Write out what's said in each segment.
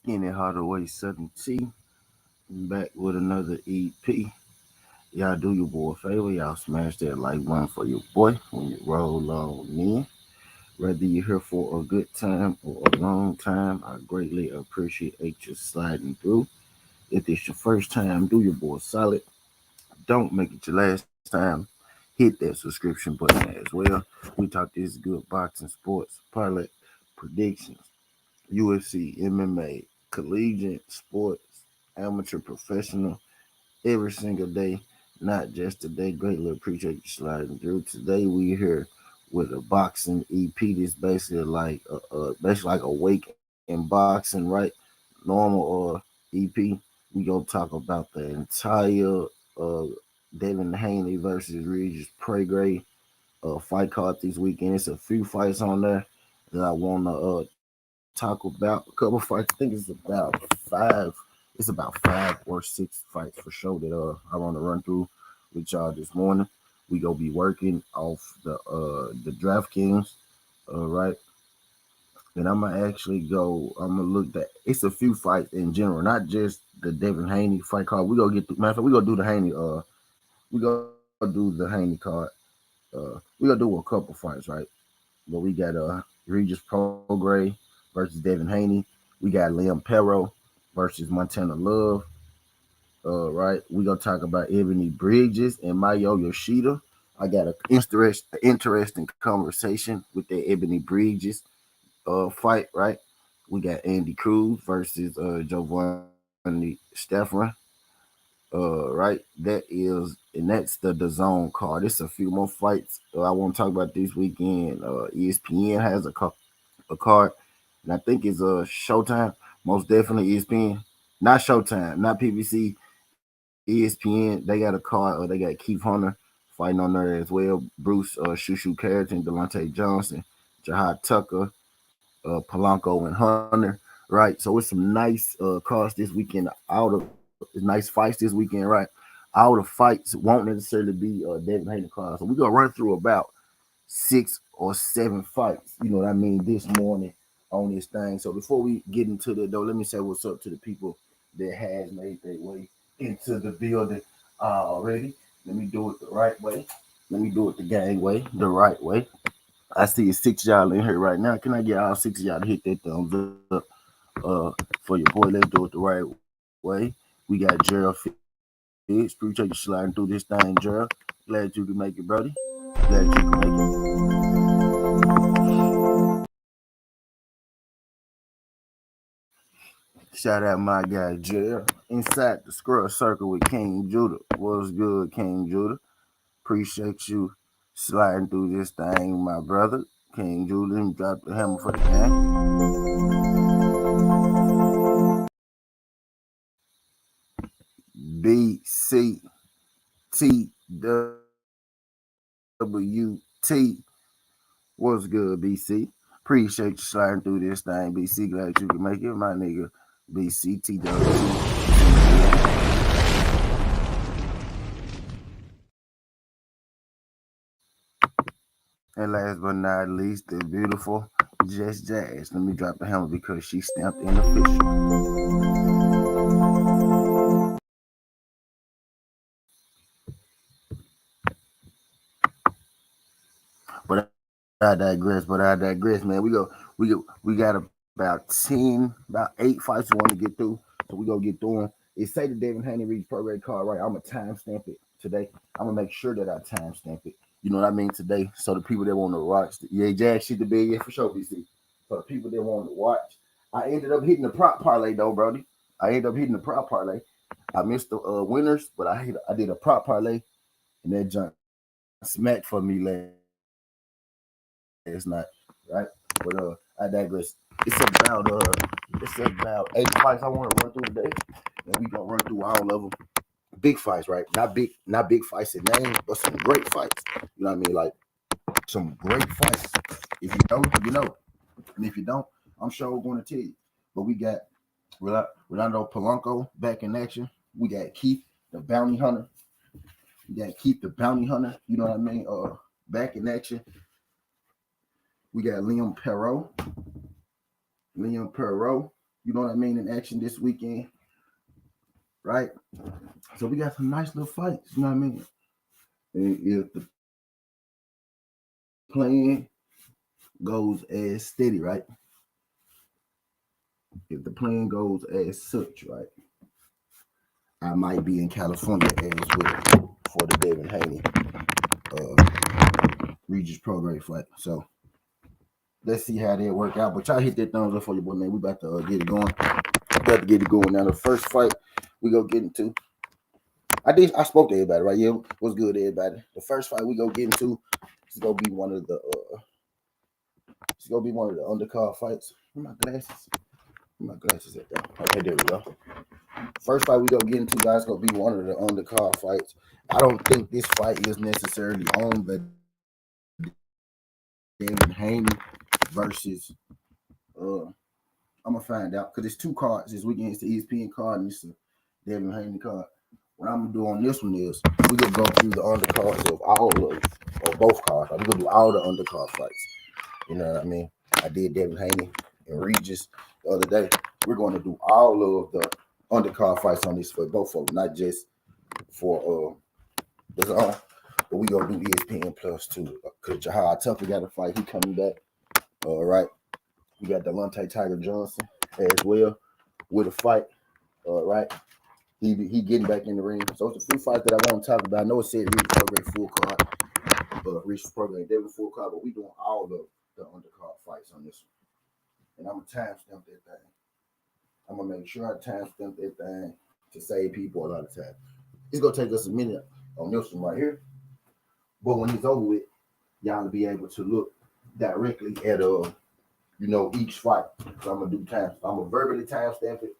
Skinny Hardaway 17 back with another EP. Y'all do your boy a favor. Y'all smash that like button for your boy when you roll on in. Whether you're here for a good time or a long time, I greatly appreciate you sliding through. If it's your first time, do your boy solid. Don't make it your last time. Hit that subscription button as well. We talk this good boxing, sports, parlay, predictions, UFC, MMA, collegiate, sports, amateur, professional, every single day, not just today. Greatly appreciate you sliding through. Today we here with a boxing EP. This basically like a wake in boxing, right? Normal or EP. We gonna talk about the entire uh Devin Haney versus Regis Prograis fight card this weekend. It's a few fights on there that I wanna talk about. A couple fights. I think it's about five. It's about 5 or 6 fights for sure that I want to run through with y'all this morning. We gonna be working off the DraftKings, right? And I'm gonna actually go. I'm gonna look at it's a few fights in general, not just the Devin Haney fight card. We gonna get through. Matter of fact, we gonna do the Haney. We gonna do the Haney card. We gonna do a couple fights, right? But we got Regis Prograis versus Devin Haney. We got Liam Perro versus Montana Love. Right. We gonna talk about Ebony Bridges and Mayo Yoshida. I got an interesting conversation with that Ebony Bridges fight. Right. We got Andy Cruz versus Giovanni Stefan. Right. That's the DAZN card. It's a few more fights I want to talk about this weekend. ESPN has a card, and I think it's Showtime. Most definitely ESPN, not Showtime, not PBC. ESPN. They got a card. They got Keith Hunter fighting on there as well. Bruce Shushu Carrington, Delonte Johnson, Jahad Tucker, Polanco, and Hunter. Right. So it's some nice cards this weekend. Out of nice fights this weekend. Right. All the fights won't necessarily be Devin Haney cards. So we're gonna run through about 6 or 7 fights. You know what I mean? This morning on this thing. So before we get into that though, let me say what's up to the people that has made their way into the building already. Let me do it the right way. Let me do it the gang way, the right way. I see 6 y'all in here right now. Can I get all 6 of y'all to hit that thumbs up for your boy? Let's do it the right way. We got Gerald Fitz. Appreciate you sliding through this thing, Gerald. Glad you can make it, buddy. Glad you can make it. Shout out my guy Gerald. Inside the Squirrel Circle with King Judah. What's good, King Judah? Appreciate you sliding through this thing, my brother. King Judah dropped the hammer for the game. BCTWT. What's good, BC? Appreciate you sliding through this thing, BC. Glad you can make it, my nigga. BCTWT. And last but not least, the beautiful Just Jazz. Let me drop the hammer because she stamped in official. But I digress, man. We got about 8 fights we want to get through. So we gonna get through them. It say the David Haney Reach Prograis card, right? I'm gonna timestamp it today. I'm gonna make sure that I timestamp it. You know what I mean today. So the people that want to watch, yeah, Jazz shit the bed, yeah, for sure, BC. For the people that want to watch, I ended up hitting the prop parlay though, Brody. I ended up hitting the prop parlay. I missed the winners, but I did a prop parlay, and that junk smacked for me last night, right? But I digress. It's about 8 fights I want to run through today, and we gonna run through all of them. Big fights, right? Not big fights in name, but some great fights. You know what I mean? Like some great fights. If you know, you know, and if you don't, I'm sure we're going to tell you. But we got Rolando Polanco back in action. We got Keith the Bounty Hunter. We got Keith the Bounty Hunter. You know what I mean? Back in action. We got Liam Perro. you know what I mean, in action this weekend, right? So we got some nice little fights, you know what I mean? And if the plan goes as steady, right? If the plan goes as such, right? I might be in California as well for the Devin Haney Regis Prograis fight. So let's see how that work out. But y'all hit that thumbs up for your boy, man. We about to get it going. Got to get it going. Now the first fight we go get into. I spoke to everybody, right? Yeah, what's good, everybody? The first fight we go get into is gonna be one of the undercard fights. Where my glasses? Where my glasses at? Okay, there we go. First fight we go get into, guys, gonna be one of the undercard fights. I don't think this fight is necessarily on the Devin Haney versus I'm gonna find out because it's two cards this weekend. It's the ESPN card and it's the Devin Haney card. What I'm gonna do on this one is we gonna go through the undercards of all of both cards. We're gonna do all the undercard fights. You know what I mean? I did Devin Haney and Regis the other day. We're gonna do all of the undercard fights on this for both of them, not just for this on. But we gonna do ESPN Plus too. Cause Jahad Tucker got a fight. He coming back. All right. We got Delonte Tiger Johnson as well with a fight. All right. He getting back in the ring. So it's a few fights that I want to talk about. I know it said Reach Prograis full card, Reach Prograis Devin full card, but we doing all the undercard fights on this one. And I'm gonna timestamp that thing. I'm gonna make sure I timestamp that thing to save people a lot of time. It's gonna take us a minute on this one right here, but when it's over with, y'all will be able to look directly at each fight. So I'm gonna do time. I'm gonna verbally timestamp it.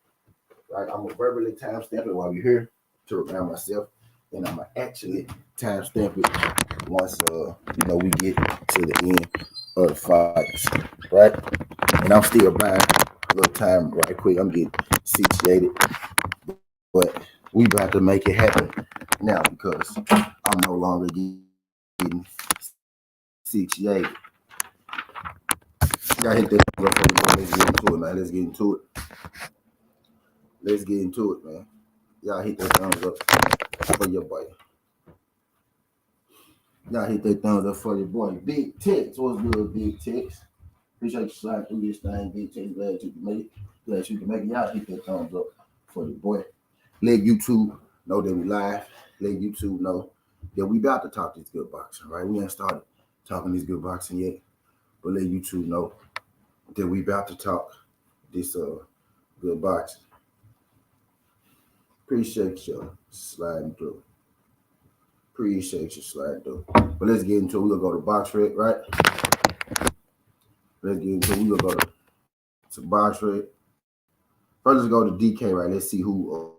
Right, I'm gonna verbally timestamp it while you're here to remind myself, and I'm gonna actually timestamp it once we get to the end of the fights, right? And I'm still buying a little time right quick. I'm getting situated, but we about to make it happen now because I'm no longer getting situated. Y'all hit that. Let's get into it, man. Let's get into it, man. Y'all hit that thumbs up for your boy. Y'all hit that thumbs up for your boy. Big Tex. What's good, Big Tex? Appreciate you sliding through this thing, Big Tex. Glad you can make it. Glad you can make it. Y'all hit that thumbs up for your boy. Let YouTube know that we live. Let YouTube know that we about to talk this good boxing, right? We ain't started talking this good boxing yet, but let YouTube know that we about to talk this good boxing. Appreciate you sliding through. Appreciate you sliding through. But let's get into it. We're going to go to Box Rec, right? Let's get into it. We're going to go to Box Rec. First, let's go to DK, right? Let's see who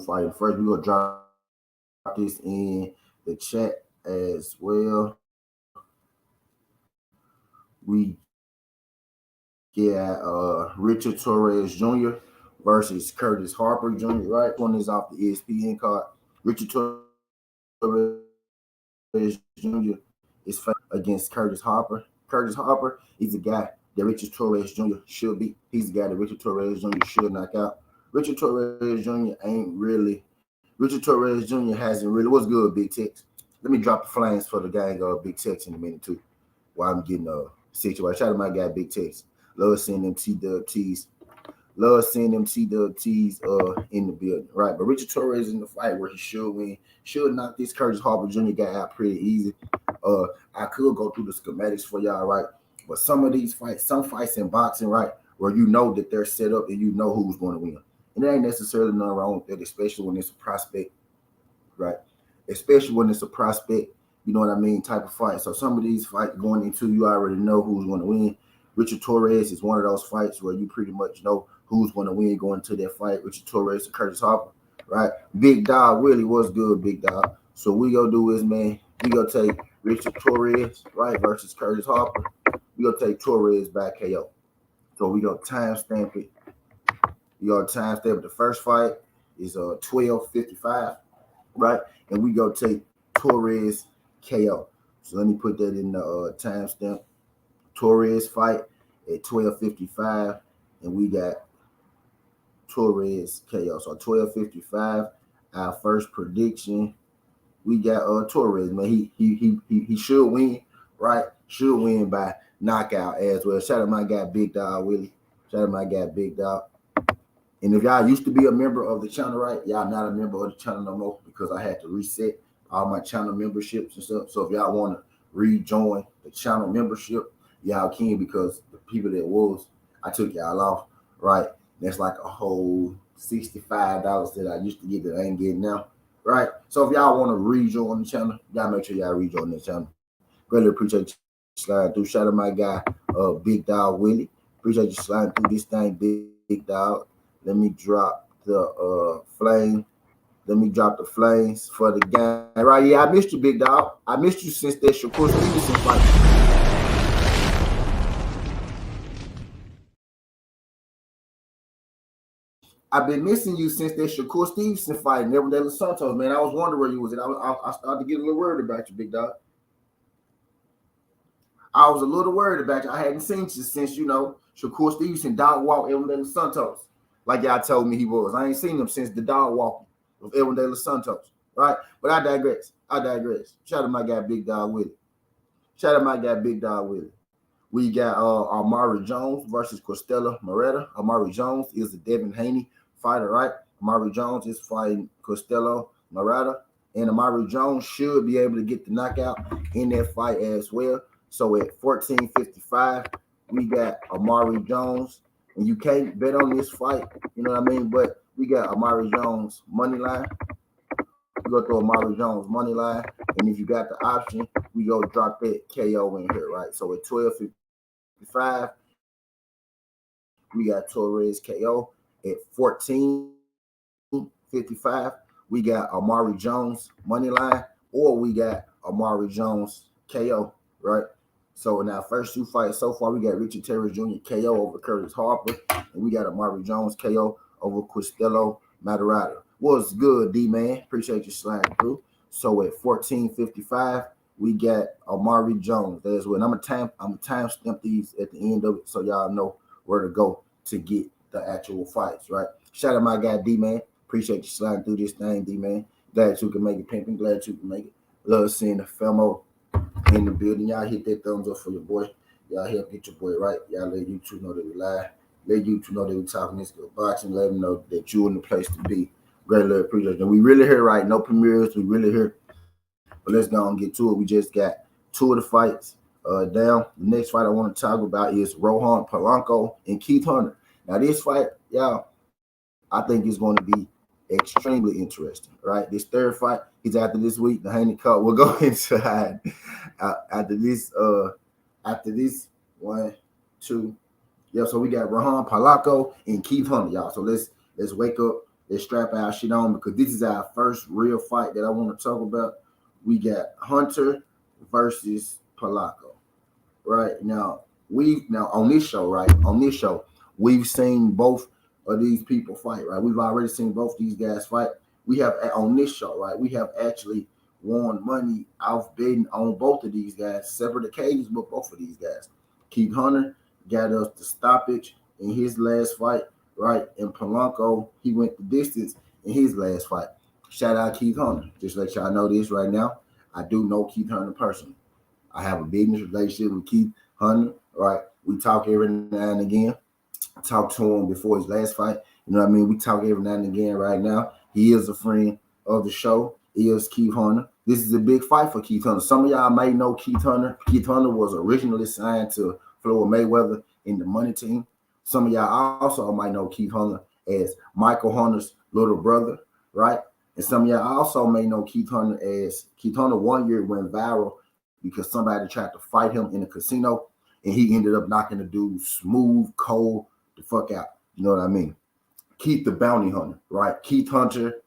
fighting first. We're going to drop this in the chat as well. We got Richard Torres Jr. versus Curtis Harper Jr., right? One is off the ESPN card. Richard Torres Jr. is fighting against Curtis Harper. Curtis Harper is a guy that Richard Torres Jr. should be. He's the guy that Richard Torres Jr. should knock out. Richard Torres Jr. Richard Torres Jr. hasn't really. What's good, Big Tex? Let me drop the flames for the gang of Big Tex in a minute too, while I'm getting situation. Shout out to my guy Big Tex. Love seeing them T-Dub-Ts. Love seeing them T-Dub-Ts in the building, right? But Richard Torres in the fight where he should win, should knock this Curtis Harper Jr. guy out pretty easy. I could go through the schematics for y'all, right? But some of these fights, some fights in boxing, right, where you know that they're set up and you know who's going to win. And there ain't necessarily nothing wrong with that, especially when it's a prospect, right? Especially when it's a prospect, you know what I mean, type of fight. So some of these fights going into, you already know who's going to win. Richard Torres is one of those fights where you pretty much know who's going to win going to that fight. Richard Torres and Curtis Harper, right? Big Dog really was good, Big Dog. So we gonna do is, man, we gonna take Richard Torres, right, versus Curtis Harper. We gonna take Torres by KO. So we gonna timestamp it. You gonna timestamp the first fight is 12:55, right? And we gonna take Torres KO. So let me put that in the timestamp. Torres fight at 12:55 and we got Torres KO. So 12:55. Our first prediction, we got Torres, man. He should win, right? Should win by knockout as well. Shout out my guy Big Dog Willie. Shout out my guy Big Dog. And if y'all used to be a member of the channel, right? Y'all not a member of the channel no more because I had to reset all my channel memberships and stuff. So if y'all want to rejoin the channel membership, y'all can, because the people that was, I took y'all off, right? That's like a whole $65 that I used to get that I ain't getting now, right? So if y'all want to rejoin the channel, y'all make sure y'all rejoin the channel. Greatly appreciate you sliding through. Shout out my guy, Big Dog Willie. Appreciate you sliding through this thing, Big Dog. Let me drop the flame. Let me drop the flames for the game. Right, yeah, I missed you, Big Dog. I missed you since that Shakur Stevenson fight. I've been missing you since that Shakur Stevenson fight and Neville De Los Santos, man. I was wondering where you was at. I started to get a little worried about you, Big Dog. I was a little worried about you. I hadn't seen you since, Shakur Stevenson dog walked Neville De Los Santos, like y'all told me he was. I ain't seen him since the dog walking of Neville De Los Santos, right? But I digress. Shout out my guy Big Dog Willie. We got Amari Jones versus Costella Moreta. Amari Jones is a Devin Haney fighter, right? Amari Jones is fighting Costella Moreta, and Amari Jones should be able to get the knockout in that fight as well. So at 14:55, we got Amari Jones, and you can't bet on this fight, you know what I mean? But we got Amari Jones money line. We go through Amari Jones money line, and if you got the option, we go drop that KO in here, right? So at 12:55, we got Torres KO. At 14:55, we got Amari Jones money line, or we got Amari Jones KO, right? So in our first two fights so far, we got Richard Terry Jr. KO over Curtis Harper, and we got Amari Jones KO over Costella Moreta. What's good, D-Man? Appreciate you sliding through. So at 14:55, we got Amari Jones. That's what I'm gonna time stamp these at the end of it, so y'all know where to go to get the actual fights, right? Shout out my guy D-Man. Appreciate you sliding through this thing, D-Man. Glad you can make it, pimping. Glad you can make it. Love seeing the Felmo in the building. Y'all hit that thumbs up for your boy. Y'all help get your boy right. Y'all let YouTube know that we live. Let YouTube know that we talking this good boxing. Let them know that you in the place to be. Greatly appreciate it. We really here, right? No premieres. We really here. But let's go and get to it. We just got two of the fights down. The next fight I want to talk about is Rohan Polanco and Keith Hunter. Now, this fight, y'all, I think it's going to be extremely interesting, right? This third fight is after this week. The Haney Cup will go inside after this. After this, 1, 2. Yeah, so we got Rohan Polanco and Keith Hunter, y'all. So let's wake up. Let's strap our shit on, because this is our first real fight that I want to talk about. We got Hunter versus Polanco, right? Now on this show, we've seen both of these people fight, right? We've already seen both these guys fight. We have on this show, right? We have actually won money off betting on both of these guys, separate occasions, but both of these guys. Keith Hunter got us the stoppage in his last fight, right? And Polanco, he went the distance in his last fight. Shout out Keith Hunter. Just let y'all know this right now. I do know Keith Hunter personally. I have a business relationship with Keith Hunter, right? We talk every now and again. I talked to him before his last fight. You know what I mean? We talk every now and again right now. He is a friend of the show. He is Keith Hunter. This is a big fight for Keith Hunter. Some of y'all may know Keith Hunter. Keith Hunter was originally signed to Floyd Mayweather in the money team. Some of y'all also might know Keith Hunter as Michael Hunter's little brother, right? And some of y'all also may know Keith Hunter as Keith Hunter 1 year went viral because somebody tried to fight him in a casino, and he ended up knocking the dude smooth, cold the fuck out. You know what I mean? Keith the Bounty Hunter, right? Keith Hunter,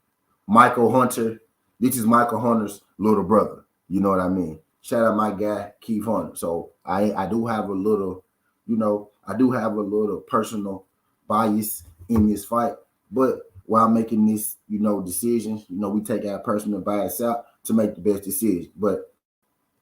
Michael Hunter. This is Michael Hunter's little brother. You know what I mean? Shout out my guy, Keith Hunter. So I do have a little, personal bias in this fight. But while making this, decisions, we take our personal bias out to make the best decision. But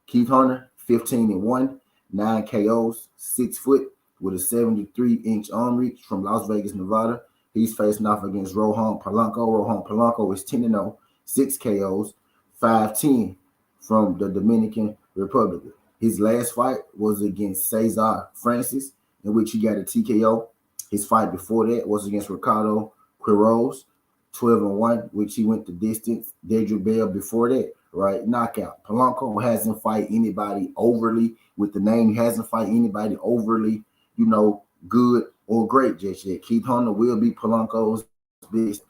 Keith Hunter, 15-1, 9 KOs, 6 foot, with a 73-inch arm reach from Las Vegas, Nevada. He's facing off against Rohan Polanco. Rohan Polanco is 10-0, 6 KOs, 5-10 from the Dominican Republic. His last fight was against Cesar Francis, in which he got a TKO. His fight before that was against Ricardo Quiroz, 12-1, which he went the distance. Dedrick Bell before that, right? Knockout. Polanco hasn't fight anybody overly with the name. He hasn't fight anybody overly, good or great just yet. Keith Hunter will be Polanco's biggest.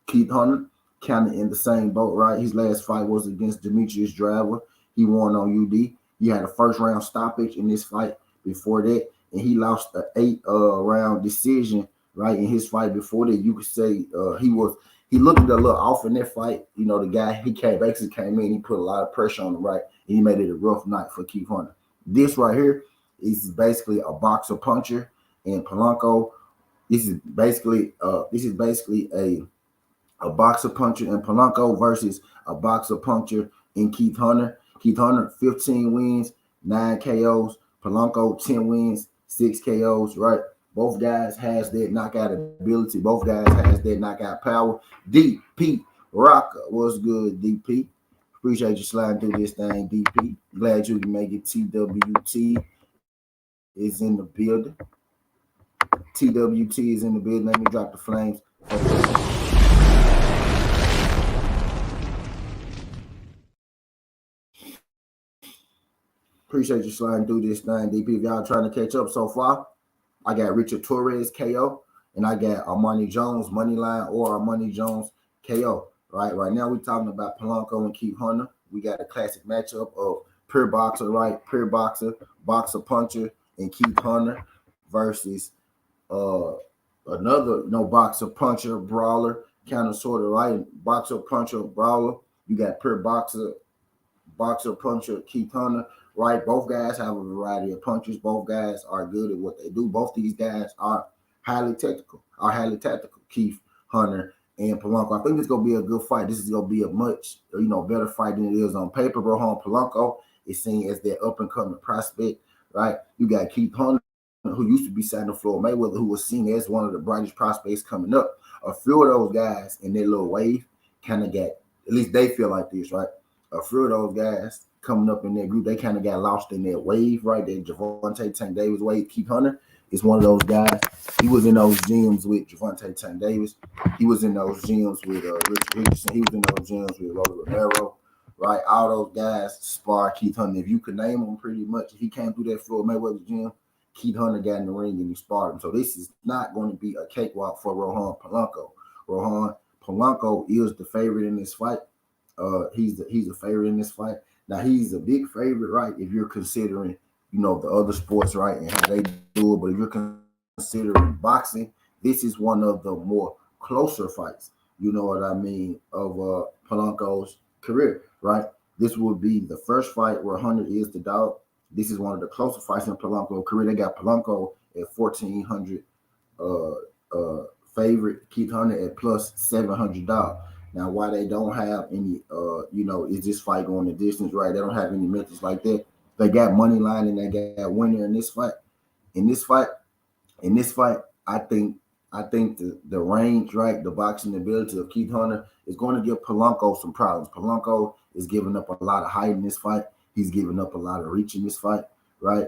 Keith Hunter kind of in the same boat, right? His last fight was against Demetrius Driver. He won on UD. He had a first round stoppage in this fight before that, and he lost an 8 round decision, right? In his fight before that, you could say he looked a little off in that fight. The guy he basically came in, he put a lot of pressure on him, right? And he made it a rough night for Keith Hunter. This right here is basically a boxer puncher, and Polanco. This is basically a boxer puncher in Polanco versus a boxer puncher in Keith Hunter. Keith Hunter, 15 wins, 9 KOs. Polanco, 10 wins, 6 KOs, right? Both guys has that knockout ability. Both guys has that knockout power. DP Rocker, what's good, DP? Appreciate you sliding through this thing, DP. Glad you can make it. TWT is in the building. TWT is in the building. Let me drop the flames. Appreciate you sliding through this thing, DP. If y'all trying to catch up so far, I got Richard Torres KO, and I got Armani Jones money line or Armani Jones KO. Right now we're talking about Polanco and Keith Hunter. We got a classic matchup of pure boxer, right? Pure boxer, boxer puncher, and Keith Hunter versus another boxer puncher brawler, kind of sort of right. Boxer puncher brawler. You got pure boxer puncher Keith Hunter. Right, both guys have a variety of punches. Both guys are good at what they do. Both these guys are highly tactical. Keith Hunter and Polanco. I think this is gonna be a good fight. This is gonna be a much better fight than it is on paper. Rohan Polanco is seen as their up and coming prospect. Right, you got Keith Hunter, who used to be signed to Floyd Mayweather, who was seen as one of the brightest prospects coming up. A few of those guys in their little wave kind of got, at least they feel like this, right? A few of those guys coming up in their group, they kind of got lost in their wave, right? That Gervonta Tank Davis wave. Keith Hunter is one of those guys. He was in those gyms with Gervonta Tank Davis. He was in those gyms with Richard Richardson. He was in those gyms with Rolly Romero, right? All those guys spar Keith Hunter. If you could name them pretty much, if he came through that Floyd Mayweather gym, Keith Hunter got in the ring and he sparred him. So this is not going to be a cakewalk for Rohan Polanco. Rohan Polanco is the favorite in this fight. He's a favorite in this fight. Now he's a big favorite, right? If you're considering, the other sports, right, and how they do it. But if you're considering boxing, this is one of the more closer fights. You know what I mean? Of Polanco's career, right? This would be the first fight where Hunter is the dog. This is one of the closer fights in Polanco's career. They got Polanco at 1,400 favorite, Keith Hunter at plus $700. Now, why they don't have any, is this fight going the distance, right? They don't have any methods like that. They got money line and they got winner in this fight. In this fight, I think the range, right, the boxing ability of Keith Hunter is going to give Polanco some problems. Polanco is giving up a lot of height in this fight. He's giving up a lot of reach in this fight, right?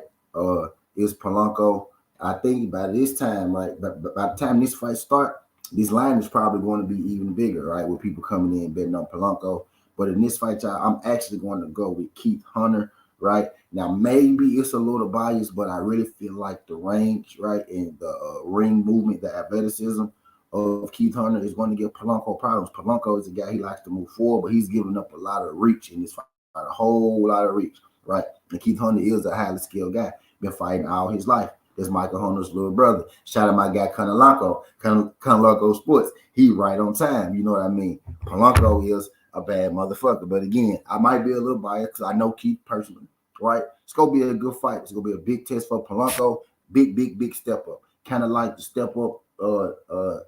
Is Polanco, I think by this time, right, but by the time this fight starts, this line is probably going to be even bigger, right, with people coming in betting on Polanco. But in this fight, y'all, I'm actually going to go with Keith Hunter, right? Now, maybe it's a little biased, but I really feel like the range, right, and the ring movement, the athleticism of Keith Hunter is going to give Polanco problems. Polanco is a guy, he likes to move forward, but he's giving up a lot of reach in this fight, a whole lot of reach, right? And Keith Hunter is a highly skilled guy, been fighting all his life. That's Michael Hunter's little brother. Shout out my guy, Canaloco Sports. He right on time. You know what I mean? Polanco is a bad motherfucker. But again, I might be a little biased because I know Keith personally, right? It's going to be a good fight. It's going to be a big test for Polanco. Big step up. Kind of like the step up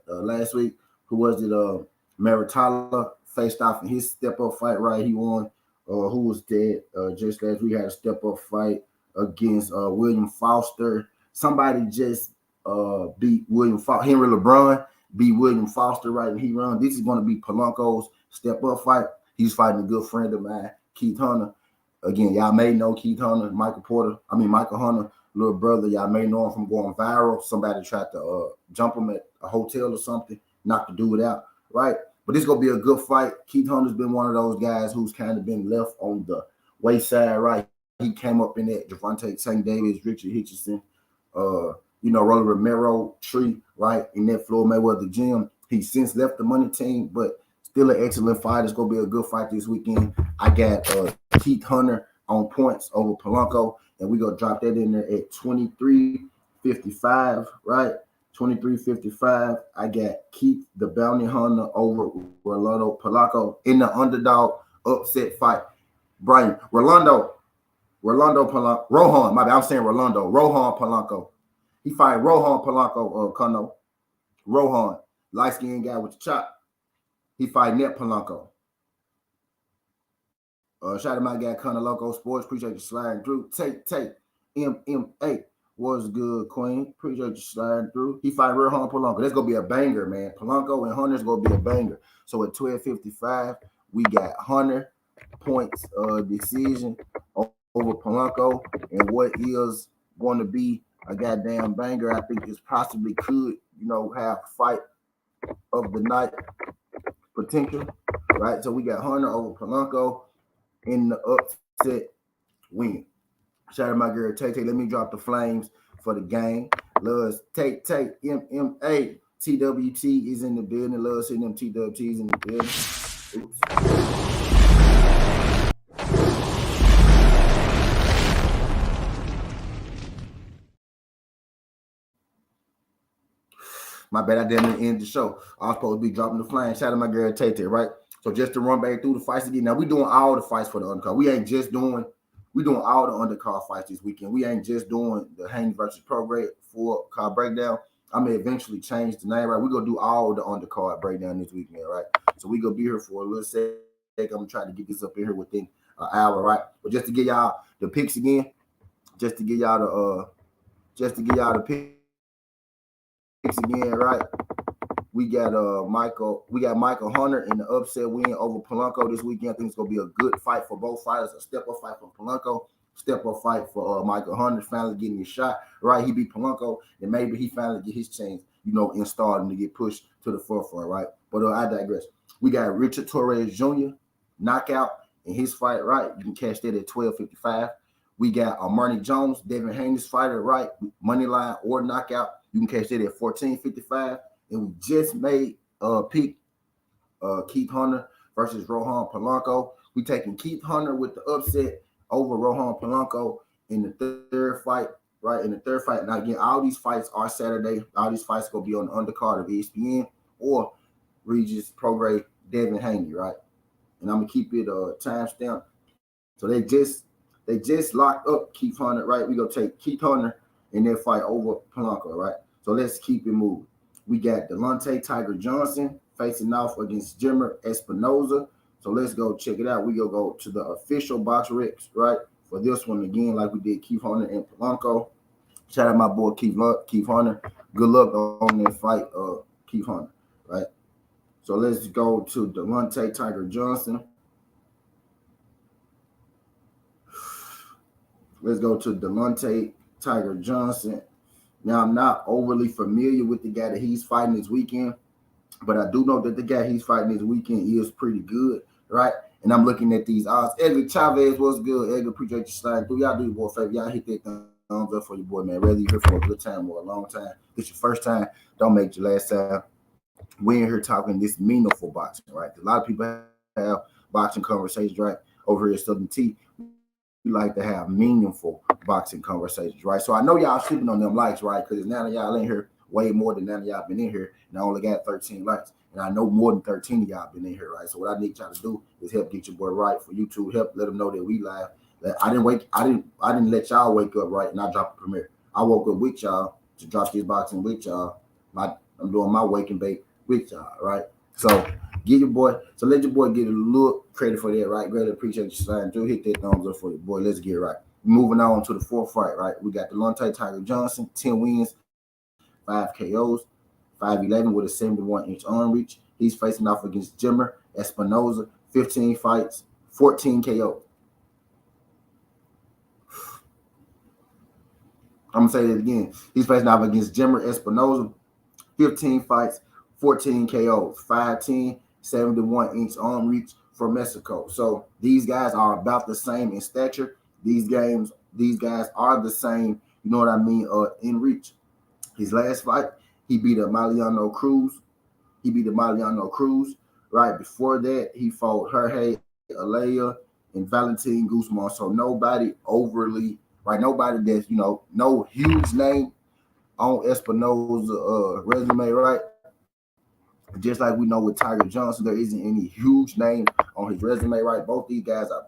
last week. Who was it? Maritala faced off in his step up fight, right? He won. Who was dead just last week? Had a step up fight against William Foster. Somebody just beat Henry LeBron, beat William Foster, right? And he run. This is going to be Polanco's step up fight. He's fighting a good friend of mine, Keith Hunter. Again, y'all may know Keith Hunter, Michael Hunter, little brother. Y'all may know him from going viral. Somebody tried to jump him at a hotel or something, knock the dude out, right? But this is going to be a good fight. Keith Hunter's been one of those guys who's kind of been left on the wayside, right? He came up in that Javante St. Davis, Richard Hitchison, Rolly Romero tree, right? In that Floyd Mayweather gym. He's since left the money team, but still an excellent fight. It's going to be a good fight this weekend. I got Keith Hunter on points over Polanco, and we're going to drop that in there at 23.55, right? 23.55. I got Keith the Bounty Hunter over Rolando Polanco in the underdog upset fight. Brian, Rohan, my bad, I'm saying Rohan Polanco. He fight Rohan Polanco, Kano. Rohan, light-skinned guy with the chop. He fight Net Polanco. Shout out to my guy, Connor Loco Sports. Appreciate you sliding through. Take, MMA. What's good, Queen? Appreciate you sliding through. He fight Rohan Polanco. That's going to be a banger, man. Polanco and Hunter's going to be a banger. So at 12.55, we got Hunter points decision over Polanco, and what is going to be a goddamn banger. I think this possibly could, have fight of the night potential, right? So we got Hunter over Polanco in the upset win. Shout out to my girl Tay. Let me drop the flames for the game. Loves Tay MMA. TWT is in the building. Love seeing them TWTs in the building. Oops. My bad, I didn't end the show. I was supposed to be dropping the flame. Shout out to my girl Tay, right? So just to run back through the fights again. Now we doing all the fights for the undercard. We doing all the undercard fights this weekend. We ain't just doing the Haney versus Prograis full card breakdown. I may eventually change the name, right? We're gonna do all the undercard breakdown this weekend, right? So we're gonna be here for a little second. I'm gonna try to get this up in here within an hour, right? But just to get y'all the picks again, just to get y'all the picks again, right? We got Michael Hunter in the upset win over Polanco this weekend. I think it's gonna be a good fight for both fighters. A step-up fight for Polanco, step-up fight for Michael Hunter finally getting his shot. Right, he beat Polanco, and maybe he finally get his chance, in starting to get pushed to the forefront, right? But I digress. We got Richard Torres Jr. knockout in his fight, right? You can catch that at 12.55. We got Marnie Jones, Devin Haney's fighter, right? Money line or knockout. You can catch that at 14.55. And we just made pick Keith Hunter versus Rohan Polanco. We taking Keith Hunter with the upset over Rohan Polanco in the third fight, right? In the third fight. Now, again, all these fights are Saturday. All these fights going to be on the undercard of ESPN or Regis, Prograis, Devin Haney, right? And I'm going to keep it timestamped. So they just locked up Keith Hunter, right? We're going to take Keith Hunter in their fight over Polanco, right? So let's keep it moving. We got Delonte Tiger Johnson facing off against Jimmer Espinoza. So let's go check it out. We go to the official box reps, right? For this one again, like we did Keith Hunter and Polanco. Shout out my boy Keith Hunter. Good luck on that fight, Keith Hunter, right? So let's go to Delonte Tiger Johnson. Let's go to Delonte Tiger Johnson. Now, I'm not overly familiar with the guy that he's fighting this weekend, but I do know that the guy he's fighting this weekend is pretty good, right? And I'm looking at these odds. Edgar Chavez, what's good? Edgar, appreciate you sliding through. Y'all do your boy a favor. Y'all hit that thumbs up for your boy, man. Whether you're here for a good time or a long time, it's your first time. Don't make your last time. We're in here talking this meaningful boxing, right? A lot of people have boxing conversations, right? Over here at Southern T. We like to have meaningful boxing conversations, right? So I know y'all sleeping on them likes, right? Because now y'all in here way more than none of y'all been in here, and I only got 13 likes, and I know more than 13 of y'all been in here, right? So what I need y'all to do is help get your boy right for YouTube, help let them know that we live. That I didn't let y'all wake up, right? And I dropped the premiere. I woke up with y'all to drop this boxing with y'all. I'm doing my wake and bake with y'all, right? So let your boy get a little credit for that, right? Greatly appreciate you sliding through. Hit that thumbs up for your boy. Let's get it right. Moving on to the fourth fight, right? We got Delonte Tiger Johnson, 10 wins, 5 KOs, 5'11" with a 71-inch arm reach. He's facing off against Jimmer Espinoza, 15 fights, 14 KOs. I'm going to say that again. He's facing off against Jimmer Espinoza, 15 fights, 14 KOs, 5'10", 71-inch arm reach from Mexico. So these guys are about the same in stature. These guys are the same, you know what I mean, in reach. His last fight, he beat Emiliano Cruz. Right before that, he fought Jorge Alea and Valentin Guzman. So nobody overly, right? Nobody that's, no huge name on Espinoza's resume, right? Just like we know with Tiger Johnson, there isn't any huge name on his resume, right? Both these guys are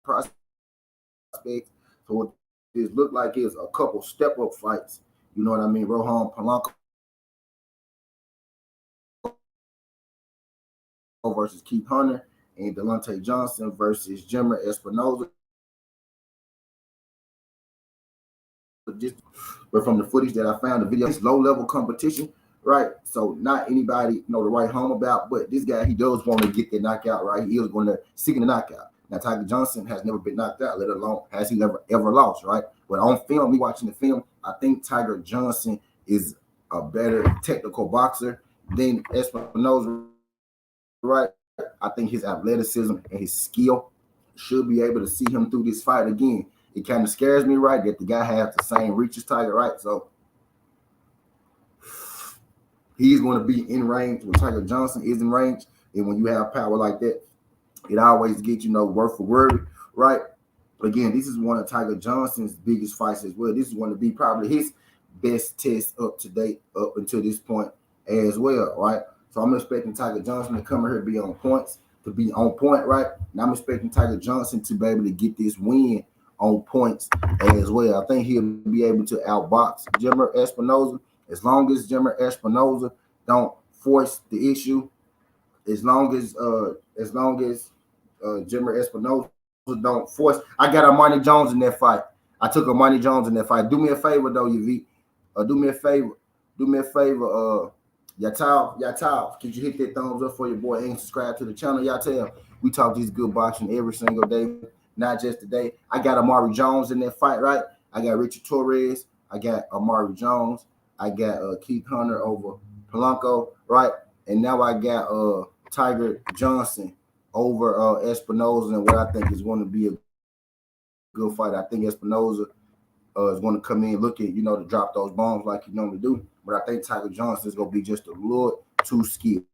prospects. So it looked like it's a couple step-up fights. You know what I mean? Rohan Polanco versus Keith Hunter and Delonte Johnson versus Jimmer Espinoza. But from the footage that I found, the video, it's low-level competition, right? So not anybody to write home about, but this guy, he does want to get the knockout, right? He is going to seek the knockout. Now, Tiger Johnson has never been knocked out, let alone has he ever lost, right? But on film, me watching the film, I think Tiger Johnson is a better technical boxer than Espinoza, right? I think his athleticism and his skill should be able to see him through this fight again. It kind of scares me, right, that the guy has the same reach as Tiger, right? So he's going to be in range when Tiger Johnson is in range. And when you have power like that, it always gets, word for word, right? Again, this is one of Tiger Johnson's biggest fights as well. This is going to be probably his best test up to date up until this point as well, right? So I'm expecting Tiger Johnson to come here and be on point, right? And I'm expecting Tiger Johnson to be able to get this win on points as well. I think he'll be able to outbox Jimmer Espinoza as long as Jimmer Espinoza don't force the issue. As long as Jimmer Espinoza don't force. I got Armani Jones in that fight. I took Armani Jones in that fight. Do me a favor though, Yavi. Do me a favor. Yatal, could you hit that thumbs up for your boy and subscribe to the channel? Yatal, we talk this good boxing every single day, not just today. I got Amari Jones in that fight, right? I got Richard Torres. I got Amari Jones. I got Keith Hunter over Polanco, right? And now I got Tiger Johnson over Espinoza, and what I think is going to be a good fight. I think Espinoza is going to come in looking, to drop those bombs like he normally do. But I think Tiger Johnson is going to be just a little too skilled.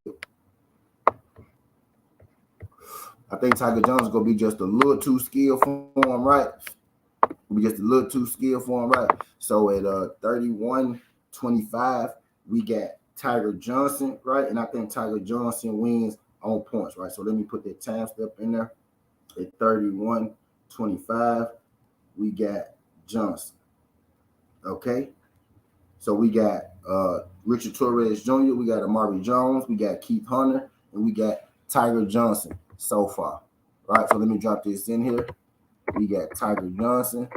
I think Tiger Johnson is going to be just a little too skilled for him, right? So at 31-25, we got Tiger Johnson, right? And I think Tiger Johnson wins on points, right? So let me put that time step in there. At 31-25, we got Johnson. Okay. So we got Richard Torres Jr., we got Amari Jones, we got Keith Hunter, and we got Tiger Johnson so far. Right. So let me drop this in here. We got Tiger Johnson.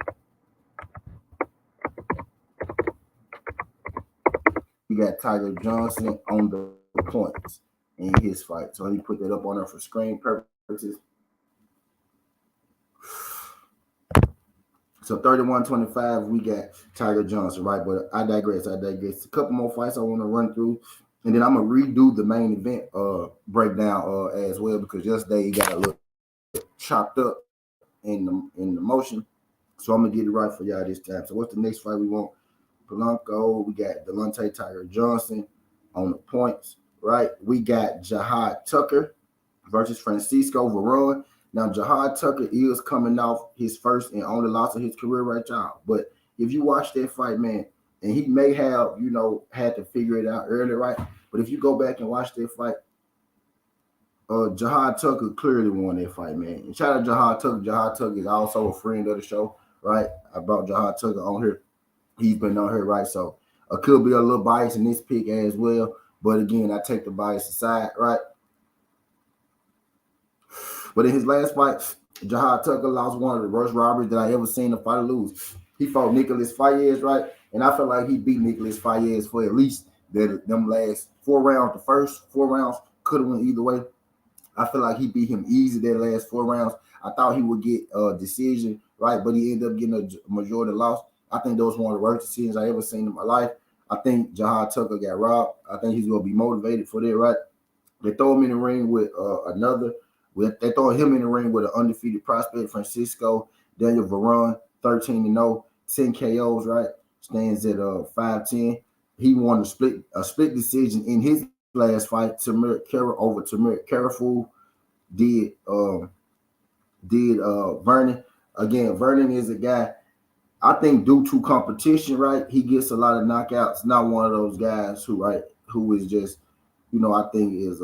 We got Tiger Johnson on the points in his fight. So let me put that up on there for screen purposes. So 31-25, we got Tiger Johnson, right? But I digress. A couple more fights I want to run through. And then I'm going to redo the main event breakdown as well, because yesterday he got a little chopped up in the motion. So I'm going to get it right for y'all this time. So what's the next fight we want? Polanco. We got Delonte Tiger Johnson on the points, right? We got Jihad Tucker versus Francisco Varane. Now, Jihad Tucker is coming off his first and only loss of his career right now. But if you watch that fight, man, and he may have, had to figure it out early, right? But if you go back and watch that fight, Jihad Tucker clearly won that fight, man. And shout out Jihad Tucker. Jihad Tucker is also a friend of the show, right? I brought Jihad Tucker on here. He's been on here, right? So I could be a little biased in this pick as well. But again, I take the bias aside, right? But in his last fight, Jahad Tucker lost one of the worst robberies that I ever seen a fighter lose. He fought Nicholas Fayez, right? And I feel like he beat Nicholas Fayez for at least them last 4 rounds. The first 4 rounds could have went either way. I feel like he beat him easy that last 4 rounds. I thought he would get a decision, right? But he ended up getting a majority loss. I think that was one of the worst decisions I ever seen in my life. I think Jahad Tucker got robbed. I think he's going to be motivated for that, right? They throw him in the ring with they throw him in the ring with an undefeated prospect, Francisco Daniel Varon, 13-0, 10 KOs, right? Stands at 5'10". He won a split decision in his last fight, Tamir Kara over Tamir Caraful. Did Vernon. Again, Vernon is a guy, I think due to competition, right? He gets a lot of knockouts. Not one of those guys who is just, I think is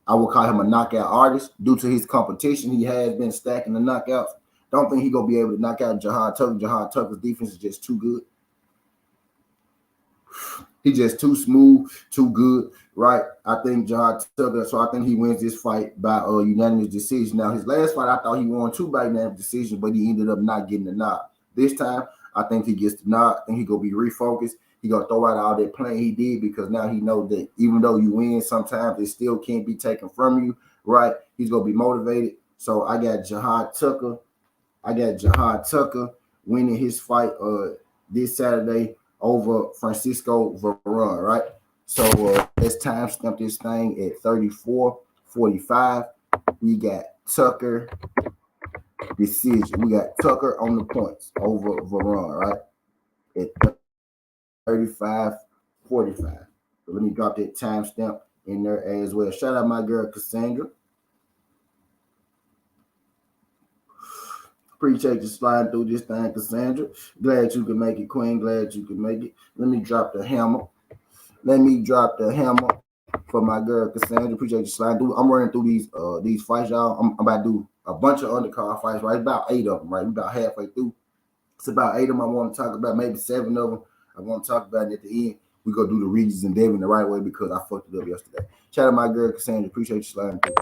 I would call him a knockout artist due to his competition. He has been stacking the knockouts. Don't think he gonna be able to knock out Jahad Tucker. Jahad Tucker's defense is just too good. He's just too smooth, too good, right? I think Jahad Tucker, so I think he wins this fight by unanimous decision. Now, his last fight, I thought he won 2 by unanimous decision, but he ended up not getting the nod. This time, I think he gets the nod. I think he gonna be refocused. He gonna throw out all that plan he did because now he knows that even though you win, sometimes it still can't be taken from you, right? He's gonna be motivated. So I got Jahad Tucker. Winning his fight this Saturday over Francisco Varon, right? So let's time stamp this thing at 34-45. We got Tucker decision. We got Tucker on the points over Varon, right? At 35-45. So let me drop that timestamp in there as well. Shout out my girl Cassandra. Appreciate you sliding through this thing, Cassandra. Glad you can make it, Queen. Glad you can make it. Let me drop the hammer. For my girl Cassandra. Appreciate you sliding through. I'm running through these fights, y'all. I'm about to do a bunch of undercard fights, right? About 8 of them, right? We're about halfway through. It's about 8 of them I want to talk about, maybe 7 of them I want to talk about. And at the end, we go do the Regis and Devin the right way because I fucked it up yesterday. Shout out my girl Cassandra. Appreciate you sliding through.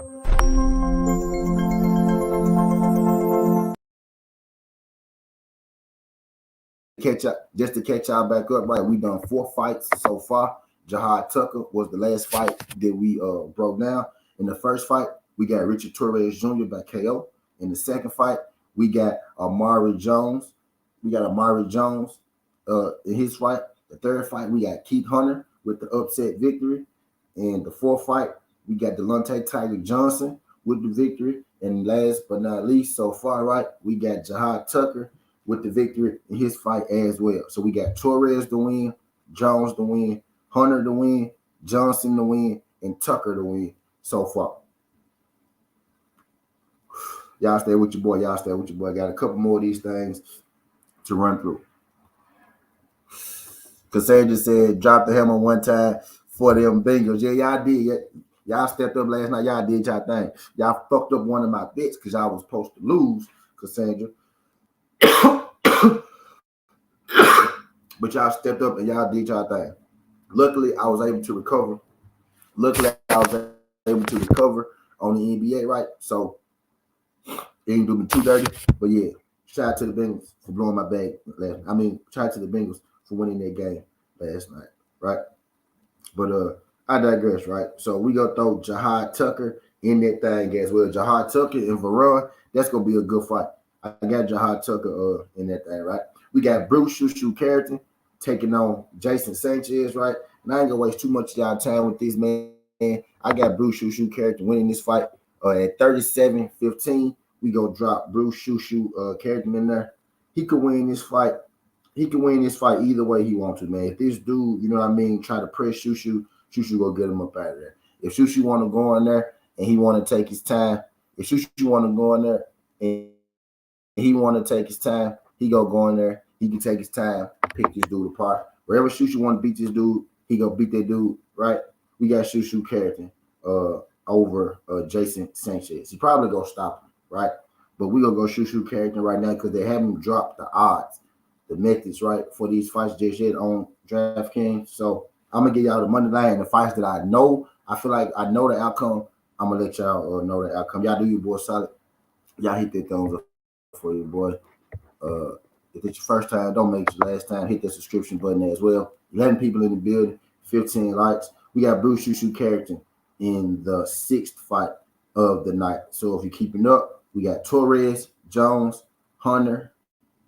Just to catch y'all back up, right? We done 4 fights so far. Jahad Tucker was the last fight that we broke down. In the first fight, we got Richard Torres Jr. by KO. In the second fight, we got Amari Jones. In his fight. The third fight, we got Keith Hunter with the upset victory. And the fourth fight, we got Delonte Tiger Johnson with the victory. And last but not least, so far, right, we got Jahad Tucker with the victory in his fight as well. So we got Torres to win, Jones to win, Hunter to win, Johnson to win, and Tucker to win so far. Y'all stay with your boy. Got a couple more of these things to run through. Cassandra said, drop the hammer one time for them Bengals. Yeah, y'all did. Y'all stepped up last night. Y'all did y'all thing. Y'all fucked up one of my bets because y'all was supposed to lose, Cassandra. But y'all stepped up and y'all did y'all thing. Luckily, I was able to recover. On the NBA, right? So it didn't do me too dirty. But yeah, shout out to the Bengals for blowing my bag. Shout out to the Bengals for winning that game last night, right? But I digress, right? So we gonna throw Jahad Tucker in that thing as well. Jahad Tucker and Varon, that's gonna be a good fight. I got Jahad Tucker in that thing, right? We got Bruce Shushu Carrington taking on Jason Sanchez, right? And I ain't gonna waste too much of y'all time with this man. I got Bruce Shushu Carrington winning this fight at 37-15. We gonna drop Bruce Shushu Carrington in there. He could win this fight. Either way he wants to, man. If this dude, you know what I mean, try to press Shushu go get him up out of there. If Shushu want to go in there and he want to take his time, he go in there. He can take his time, pick this dude apart. Wherever Shushu want to beat this dude, he gonna beat that dude, right? We got Shushu Carrington over Jason Sanchez. He probably gonna stop him, right? But we gonna go Shushu Carrington right now because they haven't dropped the odds, the methods, right, for these fights just yet on DraftKings. So I'm gonna give y'all the money line, the fights that I know. I feel like I know the outcome. I'm gonna let y'all know the outcome. Y'all do your boy solid. Y'all hit that thumbs up for you, boy. If it's your first time, don't make it your last time. Hit that subscription button as well. 11 people in the building, 15 likes. We got Bruce Shushu character in the sixth fight of the night. So if you're keeping up, we got Torres, Jones, Hunter,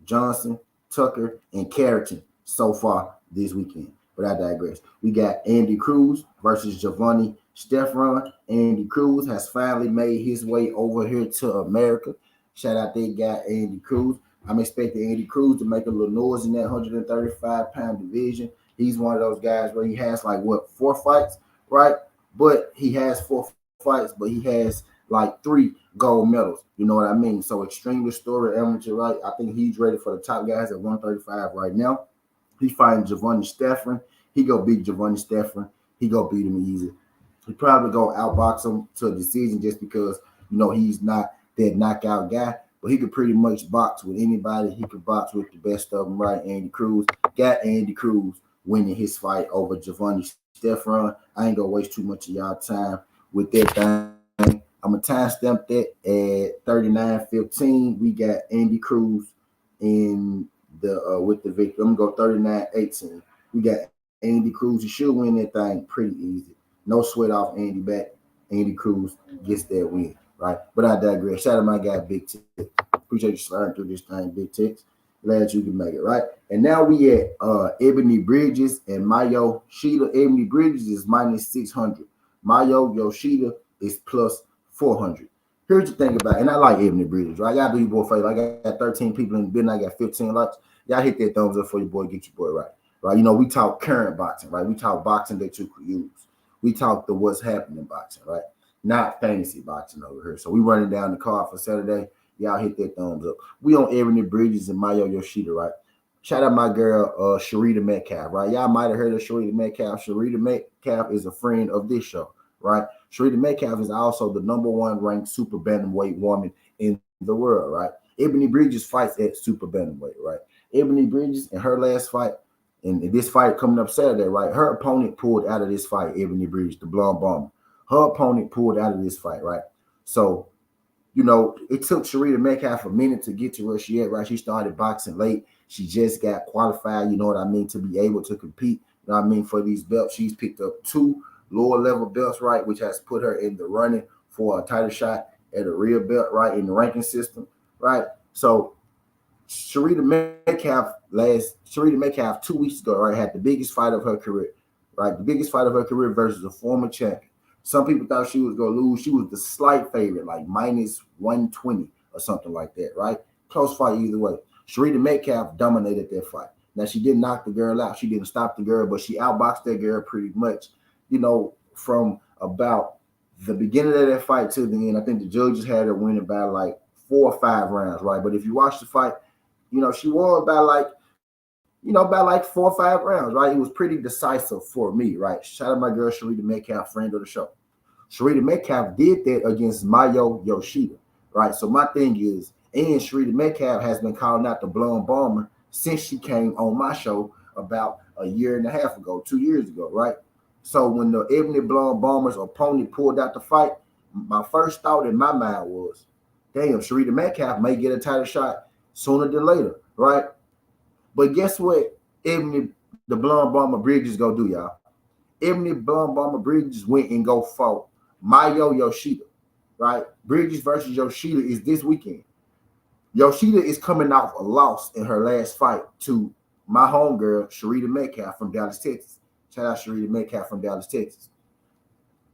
Johnson, Tucker, and Carrington so far this weekend. But I digress. We got Andy Cruz versus Giovanni Stefan. Andy Cruz has finally made his way over here to America. Shout out that guy, Andy Cruz. I'm expecting Andy Cruz to make a little noise in that 135-pound division. He's one of those guys where he has like what 4 fights, right? But he has 4 fights, but he has like 3 gold medals. You know what I mean? So extremely story amateur, right? I think he's ready for the top guys at 135 right now. He's fighting Giovanni Stefan. He go beat Giovanni Stefan. He go beat him easy. He probably go outbox him to a decision just because he's not that knockout guy. But he could pretty much box with anybody. He could box with the best of them, right? Andy Cruz got Andy Cruz winning his fight over Giovanni Stefan. I ain't gonna waste too much of y'all time with that thing. I'm gonna timestamp that at 39:15. We got Andy Cruz in the with the victory. I'm gonna go 39-18. We got Andy Cruz. He should win that thing pretty easy. No sweat off Andy back. Andy Cruz gets that win, right? But I digress. Shout out my guy Big Tech. Appreciate you sliding through this thing, Big Tex. Glad you can make it, right? And now we at Ebony Bridges and Mayo Yoshida. Ebony Bridges is minus 600. Mayo Yoshida is plus 400. Here's the thing about it, and I like Ebony Bridges, right? Y'all do your boy favor. I got 13 people in the building. I got 15 likes. Y'all hit that thumbs up for your boy. Get your boy right, right? We talk current boxing, right? We talk boxing that you could use. We talk the what's happening boxing, right? Not fantasy boxing over here. So we running down the card for Saturday. Y'all hit that thumbs up. We on Ebony Bridges and Mayo Yoshida, right? Shout out my girl, Sharita Metcalf, right? Y'all might have heard of Sharita Metcalf. Sharita Metcalf is a friend of this show, right? Sharita Metcalf is also the #1 ranked super bantamweight woman in the world, right? Ebony Bridges fights at super bantamweight, right? Ebony Bridges in her last fight, and this fight coming up Saturday, right? Her opponent pulled out of this fight, Ebony Bridges, the blonde bomber. Her opponent pulled out of this fight, right? So it took Sharita Metcalf a minute to get to where she at, right? She started boxing late. She just got qualified, you know what I mean, to be able to compete, you know what I mean, for these belts. She's picked up 2 lower level belts, right, which has put her in the running for a title shot at a real belt, right, in the ranking system, right? So Sharita Metcalf 2 weeks ago, right, had the biggest fight of her career, right? The biggest fight of her career versus a former champion. Some people thought she was gonna lose. She was the slight favorite, like minus 120 or something like that, right? Close fight either way. Sharita Metcalf dominated that fight. Now she didn't knock the girl out. She didn't stop the girl, but she outboxed that girl pretty much, from about the beginning of that fight to the end. I think the judges had her winning by like 4 or 5 rounds, right? But if you watch the fight, she won by like 4 or 5 rounds, right? It was pretty decisive for me, right? Shout out my girl Sharita Metcalf, friend of the show. Sharita Metcalf did that against Mayo Yoshida, right? So my thing is, and Sharita Metcalf has been calling out the blonde bomber since she came on my show about a year and a half ago, 2 years ago, right? So when the Ebony Blonde Bomber's opponent pulled out the fight, my first thought in my mind was, damn, Sharita Metcalf may get a title shot sooner than later, right? But guess what? Ebony, the Blonde Bomber Bridges go do, y'all. Ebony Blonde Bomber Bridges went and go fought Mayo Yoshida, right? Bridges versus Yoshida is this weekend. Yoshida is coming off a loss in her last fight to my homegirl, Sharita Metcalf from Dallas, Texas. Shout out Sharita Metcalf from Dallas, Texas.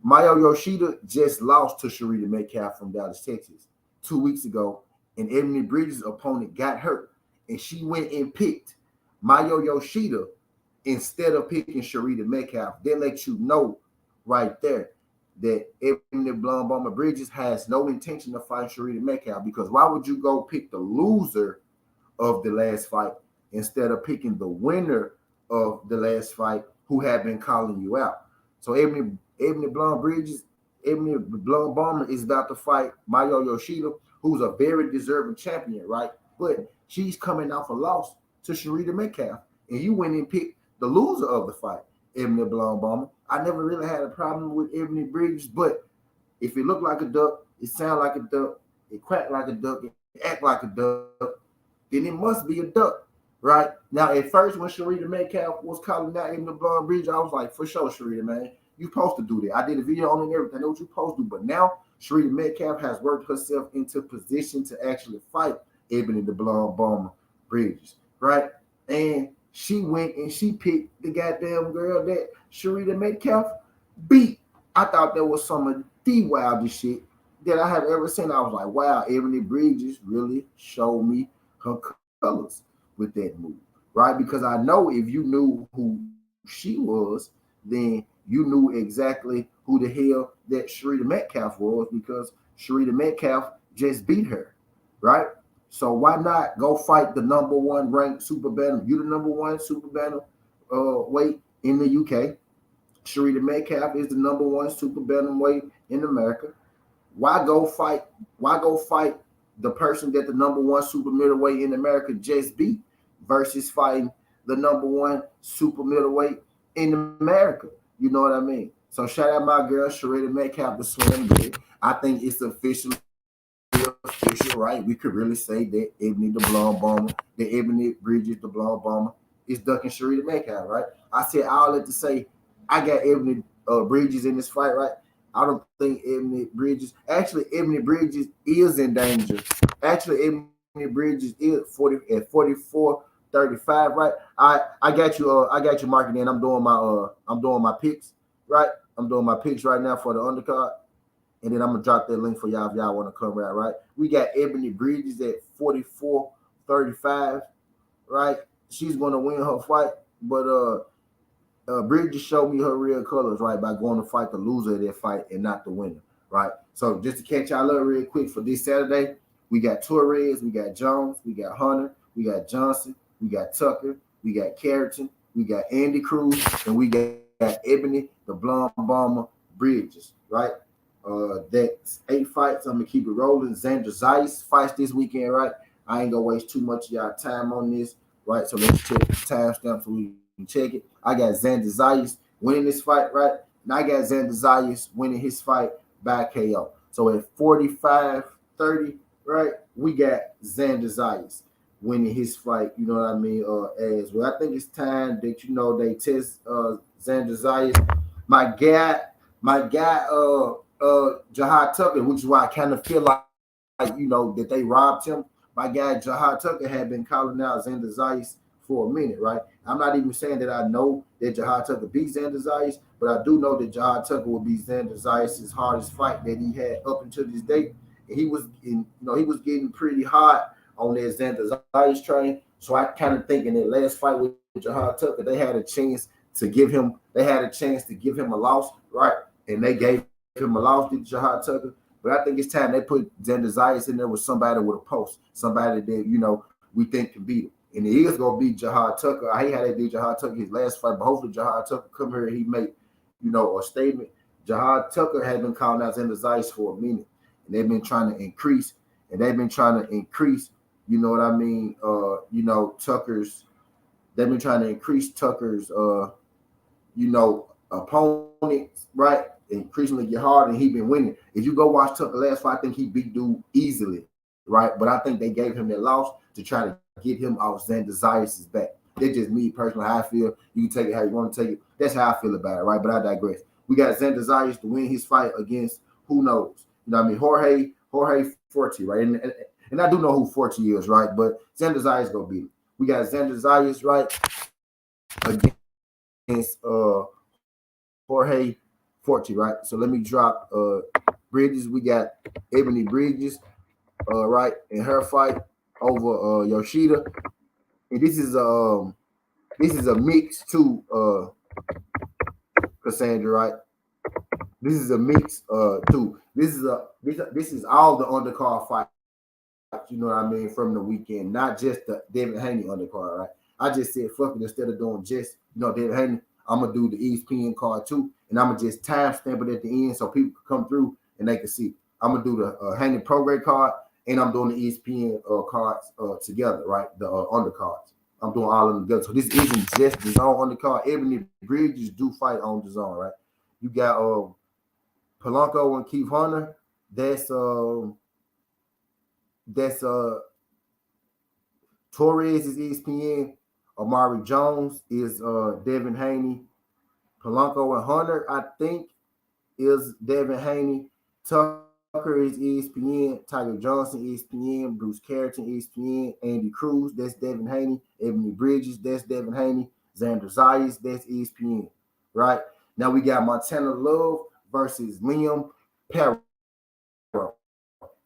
Mayo Yoshida just lost to Sharita Metcalf from Dallas, Texas 2 weeks ago, and Ebony Bridges' opponent got hurt, and she went and picked Mayo Yoshida instead of picking Sharita Metcalf. That lets you know right there that Ebony Blonde Bomber Bridges has no intention of fighting Sharita Metcalf, because why would you go pick the loser of the last fight instead of picking the winner of the last fight who had been calling you out? So Ebony Blonde Bridges, Ebony Blonde Bomber is about to fight Mayo Yoshida, who's a very deserving champion, right? But she's coming off a loss to Sharita Metcalf, and you went and picked the loser of the fight, Ebony Blonde Bomber. I never really had a problem with Ebony Bridges, but if it looked like a duck, it sound like a duck, it quack like a duck, it act like a duck, then it must be a duck, right? Now, at first, when Sharita Metcalf was calling out in the blonde bridge, I was like, for sure, Sharita, man, you supposed to do that. I did a video on it and everything. I know what you supposed to do. But now, Sharita Metcalf has worked herself into position to actually fight Ebony the Blonde Bomber Bridges, right? And she went and she picked the goddamn girl that Sharita Metcalf beat. I thought that was some of the wildest shit that I have ever seen. I was like, wow, Ebony Bridges really showed me her colors with that move, right? Because I know if you knew who she was, then you knew exactly who the hell that Sharita Metcalf was because Sharita Metcalf just beat her, right? So why not go fight the number one ranked super bantam? You the number one super bantam weight in the UK. Sharita Metcalf is the number one super bantamweight in America. Why go fight? Why go fight the person that the number one super middleweight in America just beat versus fighting the number one super middleweight in America? You know what I mean? So shout out my girl Sharita Metcalf the Slim Big. I think it's officially official, right? We could really say that Ebony the Blonde Bomber, the Ebony Bridges the Blonde Bomber is ducking Sharita Metcalf, right? I said all that to say I got Ebony Bridges in this fight, right? I don't think Ebony Bridges. Actually, Ebony Bridges is in danger. Actually, Ebony Bridges is 44-35, right? I got you. I got you marking in. I'm doing my picks, right? I'm doing my picks right now for the undercard, and then I'm gonna drop that link for y'all if y'all want to come out, right? We got Ebony Bridges at 44-35, right? She's gonna win her fight, but Bridges showed me her real colors, right, by going to fight the loser of that fight and not the winner, right? So just to catch y'all up real quick for this Saturday, we got Torres, we got Jones, we got Hunter, we got Johnson, we got Tucker, we got Carrington, we got Andy Cruz, and we got Ebony, the Blonde Bomber Bridges, right? That's 8 fights. I'm gonna keep it rolling. Xander Zayas fights this weekend, right? I ain't gonna waste too much of y'all time on this, right? So let's check the timestamp so we can check it. I got Xander Zayas winning this fight, right? And I got Xander Zayas winning his fight by KO. So at 45-30, right, we got Xander Zayas winning his fight, you know what I mean, as well. I think it's time that, they test Xander Zayas. My guy, Jahad Tucker, which is why I kind of feel like, that they robbed him. My guy, Jahad Tucker, had been calling out Xander Zayas for a minute, right? I'm not even saying that I know that Jahad Tucker beat Xander Zayas, but I do know that Jahad Tucker will be Xander Zayas' hardest fight that he had up until this date. And he was getting pretty hot on that Xander Zayas train. So I kind of think in that last fight with Jahad Tucker, they had a chance to give him a loss, right? And they gave him a loss to Jahad Tucker. But I think it's time they put Xander Zayas in there with somebody with a post, somebody that, we think can beat him. And it is going to be Jahad Tucker. I hate how they did Jahad Tucker his last fight, but hopefully Jahad Tucker come here and he make, a statement. Jahad Tucker had been calling out Xander Zayas for a minute, and they've been trying to increase, you know what I mean, they've been trying to increase Tucker's, opponents, right? Increasingly get harder, and he been winning. If you go watch Tucker last fight, I think he beat dude easily, right? But I think they gave him that loss to try to get him off Xander Zayas' back. That's just me personally, how I feel. You can take it how you want to take it. That's how I feel about it, right? But I digress. We got Xander Zayas to win his fight against who knows? Jorge Forte, right? And I do know who Forte is, right? But Xander Zayas gonna beat him. We got Xander Zayas, right, against Jorge Forte, right? So let me drop Bridges. We got Ebony Bridges, right, in her fight over Yoshida. And this is a mix too, Cassandra, right? This is a mix too. This is all the undercard fights, you know what I mean, from the weekend, not just the David Haney undercard, right? I just said fuck it, instead of doing just David Haney, I'm gonna do the ESPN card too, and I'm gonna just timestamp it at the end so people can come through and they can see. I'm gonna do the Haney Prograis card, and I'm doing the ESPN cards together, right? The undercards. I'm doing all of them together. So this isn't just the zone undercard. Ebony Bridges do fight on the zone, right? You got Polanco and Keith Hunter. That's That's Torres is ESPN. Amari Jones is Devin Haney. Polanco and Hunter, I think, is Devin Haney. Tucker is ESPN. Tiger Johnson, ESPN. Bruce Carrington, ESPN. Andy Cruz, that's Devin Haney. Ebony Bridges, that's Devin Haney. Xander Zayas, that's ESPN. Right? Now we got Montana Love versus Liam Perro.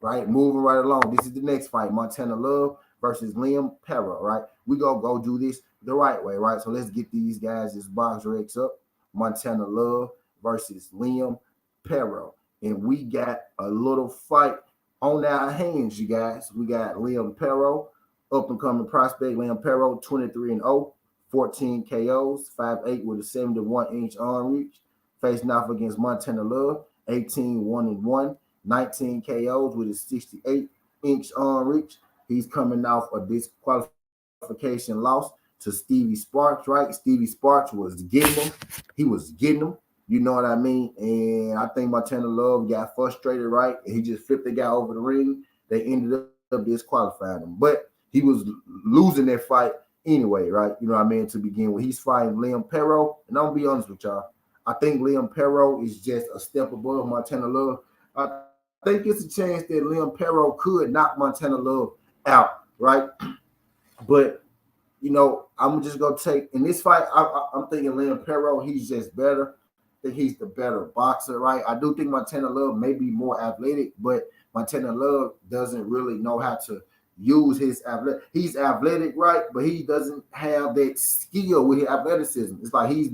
Right? Moving right along. This is the next fight. Montana Love versus Liam Perro. Right? We gonna go do this the right way. Right? So let's get these guys this box Rex up. Montana Love versus Liam Perro. And we got a little fight on our hands, you guys. We got Liam Perro, up and coming prospect. Liam Perro, 23 and 0, 14 KOs, 5'8 with a 71-inch arm reach. Facing off against Montana Love, 18 1 and 1, 19 KOs with a 68-inch arm reach. He's coming off a disqualification loss to Stevie Sparks, right? Stevie Sparks was getting him. He was getting him. You know what I mean? And I think Montana Love got frustrated, right? And he just flipped the guy over the ring. They ended up disqualifying him. But he was losing that fight anyway, right? You know what I mean? To begin with, he's fighting Liam Perro. And I'm going to be honest with y'all. I think Liam Perro is just a step above Montana Love. I think it's a chance that Liam Perro could knock Montana Love out, right? But I'm just gonna take in this fight. I'm thinking Liam Perro. He's just better. I think he's the better boxer, right? I do think Montana Love may be more athletic, but Montana Love doesn't really know how to use his athletic. He's athletic, right? But he doesn't have that skill with his athleticism. It's like he's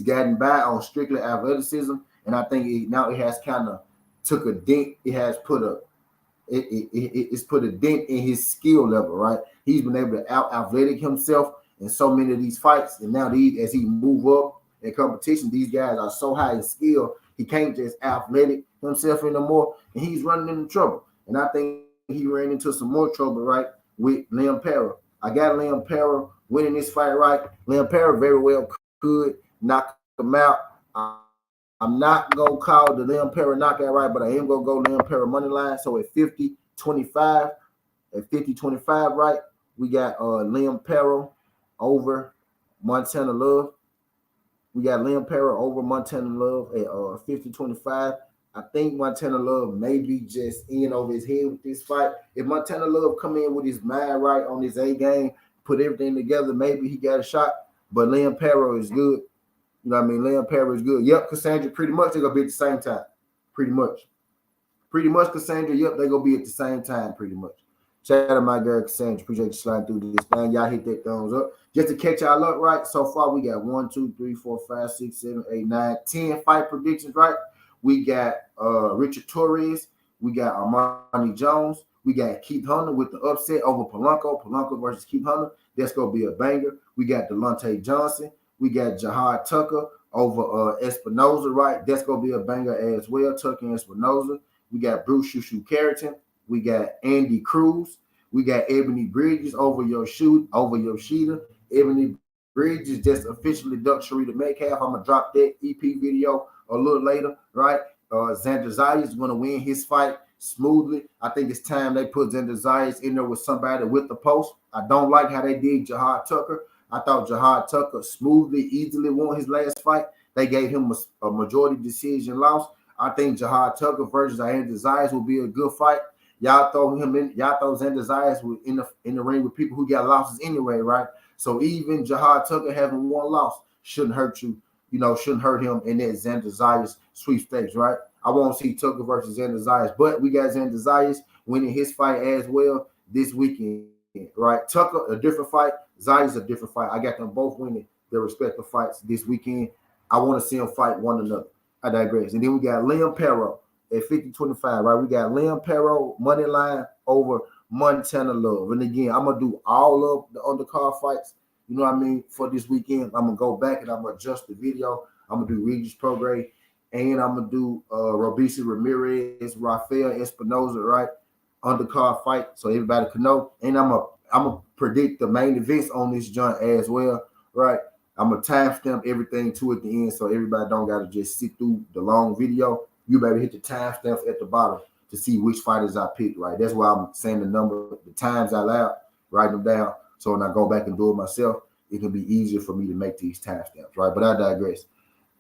gotten by on strictly athleticism, and I think now it has kind of took a dent. It has put a it's put a dent in his skill level, right? He's been able to out athletic himself in so many of these fights, and now as he move up in competition, these guys are so high in skill, he can't just athletic himself anymore, and he's running into trouble. And I think he ran into some more trouble, right, with Liam Perro. I got Liam Perro winning this fight, right? Liam Perro very well could knock him out. I'm not gonna call the Liam Perro knockout, right, but I am gonna go Liam Perro money line. So at 50-25, right, we got Liam Perro over Montana Love. We got Liam Perro over Montana Love at 50-25. I think Montana Love may be just in over his head with this fight. If Montana Love come in with his mind right on his A game, put everything together, maybe he got a shot. But Liam Perro is good. You know what I mean? Liam Perro is good. Yep, Cassandra, pretty much they're gonna be at the same time. Pretty much. Pretty much, Cassandra. Yep, they're gonna be at the same time, pretty much. Shout out my girl Cassandra. Appreciate you sliding through this thing. Y'all hit that thumbs up. Just to catch y'all up, right? So far, we got 1, 2, 3, 4, 5, 6, 7, 8, 9, 10 fight predictions, right? We got Richard Torres. We got Armani Jones. We got Keith Hunter with the upset over Polanco. Polanco versus Keith Hunter. That's gonna be a banger. We got Delonte Johnson. We got Jahad Tucker over Espinoza, right? That's gonna be a banger as well. Tucker and Espinoza. We got Bruce Shushu Carrington. We got Andy Cruz. We got Ebony Bridges over Yoshida. Ebony Bridges just officially ducked Sharita Metcalf. I'm gonna drop that EP video a little later, right? Xander Zayas is gonna win his fight smoothly. I think it's time they put Xander Zayas in there with somebody with the post. I don't like how they did Jahad Tucker. I thought Jahad Tucker smoothly, easily won his last fight. They gave him a majority decision loss. I think Jahad Tucker versus Xander Zayas will be a good fight. Y'all throw him in. Y'all throw Xander Zayas in the ring with people who got losses anyway, right? So even Jahad Tucker having one loss shouldn't hurt you. Shouldn't hurt him in that Xander Zayas sweepstakes, right? I won't see Tucker versus Xander Zayas, but we got Xander Zayas winning his fight as well this weekend, right? Tucker, a different fight. Zayas, a different fight. I got them both winning their respective fights this weekend. I want to see them fight one another. I digress. And then we got Liam Perro at 50-25, right? We got Liam Perro money line over Montana Love. And again, I'm going to do all of the undercard fights, you know what I mean, for this weekend. I'm going to go back and I'm going to adjust the video. I'm going to do Regis Prograis, and I'm going to do Robeisy Ramirez, Rafael Espinoza, right? Undercard fight so everybody can know. And I'm going to predict the main events on this joint as well, right? I'm going to timestamp everything to at the end so everybody don't got to just sit through the long video. You better hit the timestamps at the bottom to see which fighters I picked, right? That's why I'm saying the times out loud, writing them down. So when I go back and do it myself, it can be easier for me to make these timestamps, right? But I digress.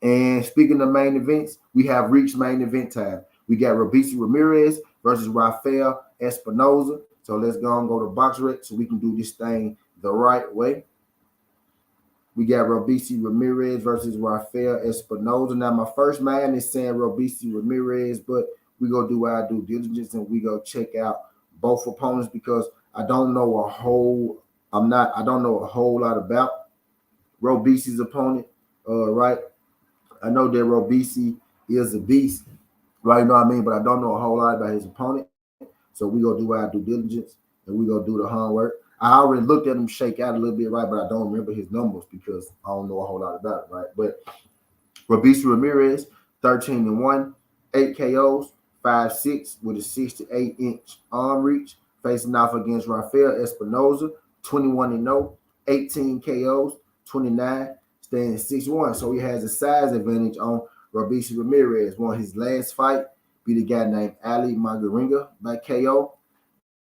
And speaking of main events, we have reached main event time. We got Robeisy Ramirez versus Rafael Espinoza. So let's go and go to BoxRec so we can do this thing the right way. We got Robeisy Ramirez versus Rafael Espinoza. Now, my first man is saying Robeisy Ramirez, but we go do our due diligence and we go check out both opponents because I don't know I don't know a whole lot about Robeisy's opponent, right? I know that Robeisy is a beast, right? You know what I mean? But I don't know a whole lot about his opponent. So we go do our due diligence and we go do the homework. I already looked at him shake out a little bit, right? But I don't remember his numbers because I don't know a whole lot about it, right? But Robeisy Ramirez, 13-1, 8 KOs, 5'6", with a 68-inch arm reach, facing off against Rafael Espinoza, 21-0, 18 KOs, 29, standing 6'1". So he has a size advantage on Robeisy Ramirez. Won his last fight, beat a guy named Ali Magaringa by KO,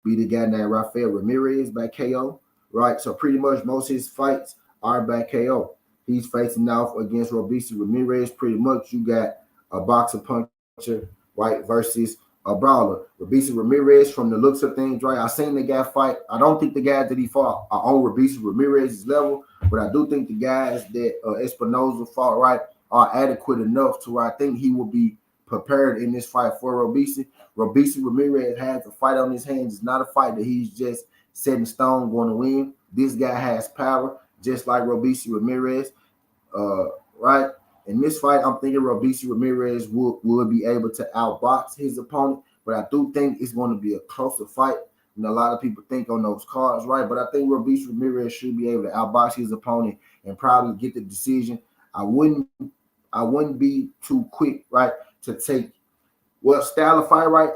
beat a guy named Rafael Ramirez by KO, right? So pretty much most of his fights are by KO. He's facing off against Robeisy Ramirez. Pretty much you got a boxer puncher, right, versus a brawler. Robeisy Ramirez, from the looks of things, right, I seen the guy fight. I don't think the guys that he fought are on Robeisy Ramirez's level, but I do think the guys that Espinoza fought, right, are adequate enough to where I think he will be prepared in this fight for Robeisy. Robeisy Ramirez has a fight on his hands. It's not a fight that he's just set in stone going to win. This guy has power, just like Robeisy Ramirez, right? In this fight, I'm thinking Robeisy Ramirez will be able to outbox his opponent, but I do think it's going to be a closer fight than a lot of people think on those cards, right? But I think Robeisy Ramirez should be able to outbox his opponent and probably get the decision. I wouldn't be too quick, right, to take style of fight, right?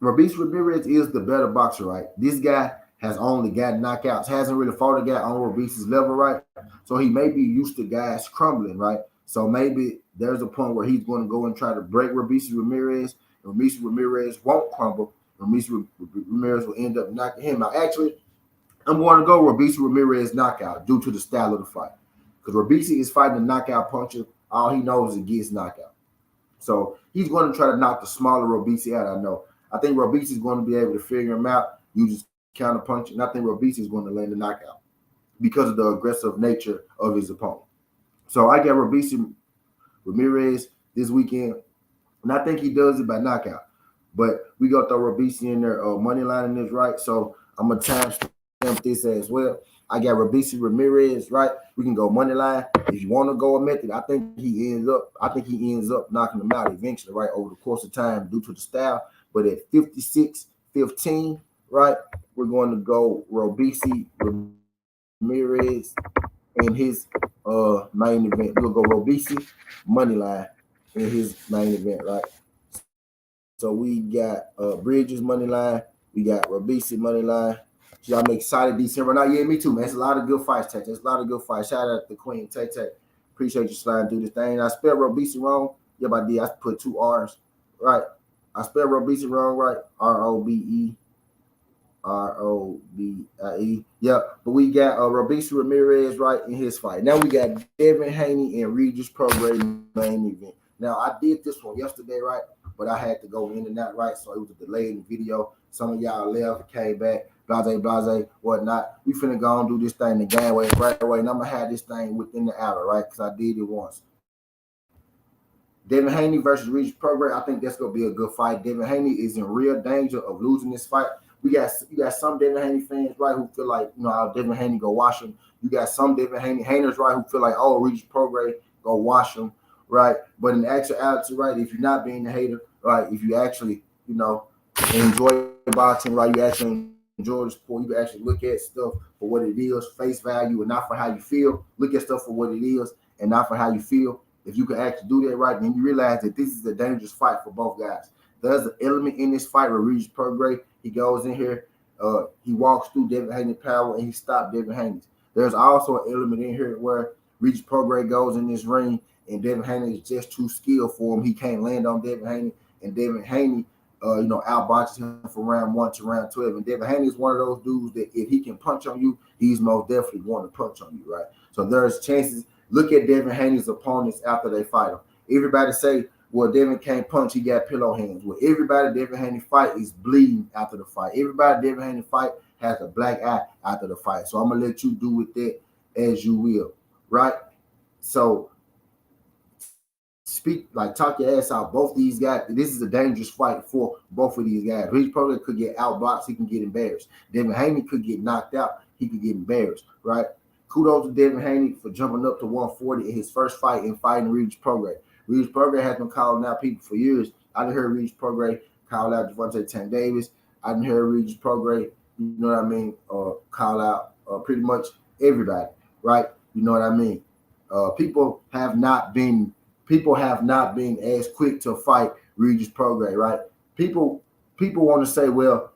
Robeisy Ramirez is the better boxer, right? This guy has only got knockouts, hasn't really fought a guy on Robeisy's level, right? So he may be used to guys crumbling, right? So maybe there's a point where he's going to go and try to break Robeisy Ramirez. And Robeisy Ramirez won't crumble. Robeisy Ramirez will end up knocking him out. Actually, I'm going to go Robeisy Ramirez knockout due to the style of the fight. Because Robeisy is fighting a knockout puncher. All he knows is gets knockout. So he's going to try to knock the smaller Robeisy out, I know. I think Robeisy is going to be able to figure him out, use counter punch, and I think Robeisy is going to land the knockout because of the aggressive nature of his opponent. So I got Robeisy Ramirez this weekend, and I think he does it by knockout. But we got throw Robeisy in there, money line in this, right? So I'm going to timestamp this as well. I got Robeisy Ramirez, right? We can go money line. If you want to go a method, I think he ends up knocking him out eventually, right, over the course of time due to the style. But at 56-15, right, we're going to go Robeisy Ramirez in his main event. We'll go Robeisy money line in his main event, right? So we got Bridges money line, we got Robeisy money line. So I'm excited December. Now, yeah, me too, man. It's a lot of good fights, Tay. It's a lot of good fights. Shout out to Queen Tay Tay. Appreciate you sliding through this thing. I spelled Robeisy wrong. Yep, I did. I put 2 R's. Right. I spelled Robeisy wrong, right? Robeisie. Yeah, but we got Robeisy Ramirez right in his fight. Now we got Devin Haney and Regis Prograis main event. Now I did this one yesterday, right? But I had to go in and out, right? So it was a delay in the video. Some of y'all left, came back, blase, whatnot. We finna go and do this thing the game way right away, and I'm gonna have this thing within the hour, right? Because I did it once. Devin Haney versus Regis Prograis. I think that's gonna be a good fight. Devin Haney is in real danger of losing this fight. You got some Devin Haney fans, right, who feel like, how Devin Haney go wash him. You got some Devin Haney haters, right, who feel like, oh, Regis Prograis go wash him, right? But in actuality, right, if you're not being a hater, right, if you actually, enjoy boxing, right, you actually enjoy the sport, you actually look at stuff for what it is, face value, and not for how you feel. Look at stuff for what it is and not for how you feel. If you can actually do that right, then you realize that this is a dangerous fight for both guys. There's an element in this fight where Regis Prograis, he goes in here, he walks through Devin Haney's power and he stopped Devin Haney's. There's also an element in here where Regis Prograis goes in this ring and Devin Haney is just too skilled for him. He can't land on Devin Haney, and Devin Haney outboxes him from round 1 to round 12. And Devin Haney is one of those dudes that if he can punch on you, he's most definitely going to punch on you, right? So there's chances. Look at Devin Haney's opponents after they fight him. Everybody say, well, Devin can't punch, he got pillow hands. Well, everybody Devin Haney fight is bleeding after the fight. Everybody Devin Haney fight has a black eye after the fight. So I'm going to let you do with that as you will, right? So talk your ass out. Both these guys, this is a dangerous fight for both of these guys. Reach probably could get outboxed, he can get embarrassed. Devin Haney could get knocked out, he could get embarrassed, right? Kudos to Devin Haney for jumping up to 140 in his first fight and fighting Regis Prograis. Regis Prograis has been calling out people for years. I didn't hear Regis Prograis call out Devontae Tank Davis. I didn't hear Regis Prograis, you know what I mean, call out pretty much everybody, right? You know what I mean? People have not been as quick to fight Regis Prograis, right? People want to say, well,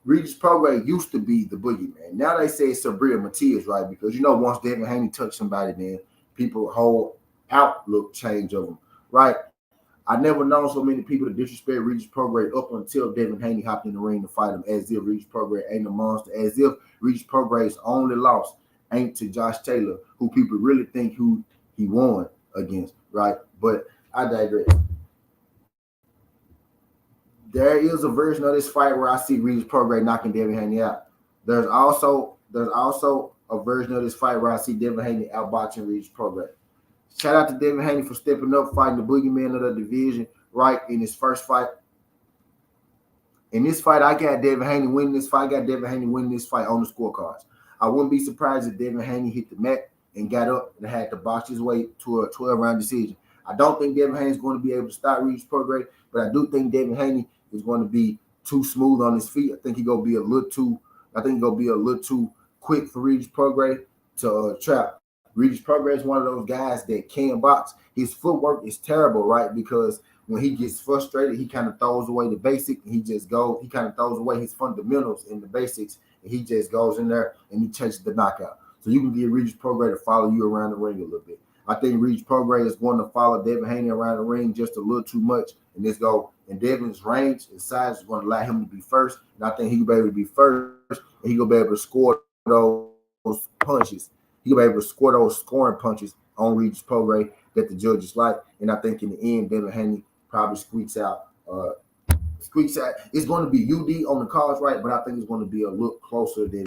Regis Prograis used to be the boogeyman. Now they say it's Sabria Matias, right? Because once Devin Haney touched somebody, then people whole outlook change of them, right? I never known so many people to disrespect Regis Prograis up until Devin Haney hopped in the ring to fight him, as if Regis Prograis ain't a monster, as if Regis Prograis' only loss ain't to Josh Taylor, who people really think who he won against, right? But I digress. There is a version of this fight where I see Regis Prograis knocking Devin Haney out. There's also a version of this fight where I see Devin Haney outboxing Regis Prograis. Shout out to Devin Haney for stepping up, fighting the boogeyman of the division, right, in his first fight. In this fight, I got Devin Haney winning this fight. I got Devin Haney winning this fight on the scorecards. I wouldn't be surprised if Devin Haney hit the mat and got up and had to box his way to a 12-round decision. I don't think Devin Haney is going to be able to stop Regis Prograis, but I do think Devin Haney is going to be too smooth on his feet. I think he's going to be a little too quick for Regis Prograis to trap. Regis Prograis is one of those guys that can box. His footwork is terrible, right? Because when he gets frustrated, he kind of throws away the basic. He kind of throws away his fundamentals in the basics, and he just goes in there and he chases the knockout. So you can get Regis Prograis to follow you around the ring a little bit. I think Regis Prograis is going to follow Devin Haney around the ring just a little too much, and Devin's range and size is going to allow him to be first, and I think he will be able to be first, and he will be able to score those punches. He'll be able to score those scoring punches on Regis Prograis that the judges like, and I think in the end, Devin Haney probably squeaks out. It's going to be UD on the cards, right? But I think it's going to be a look closer than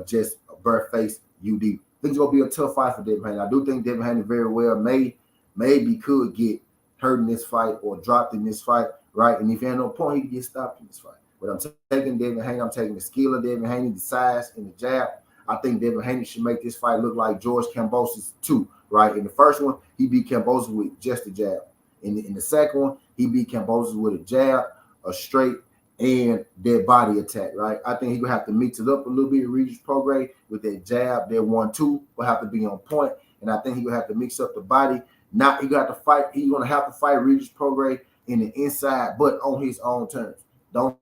just a bare face UD. I think it's going to be a tough fight for Devin Haney. I do think Devin Haney very well maybe could get hurt in this fight or dropped in this fight, right? And if he had no point, he could get stopped in this fight. But I'm taking Devin Haney. I'm taking the skill of Devin Haney, the size, and the jab. I think Devin Haney should make this fight look like George Kambosos too, right? In the first one, he beat Kambosos with just a jab. In the second one, he beat Kambosos with a jab, a straight, and dead body attack, right? I think he's going to have to mix it up a little bit, Regis Prograis, with that jab. That 1-2 will have to be on point, and I think he's going to have to mix up the body. He's going to have to fight Regis Prograis in the inside, but on his own terms. Don't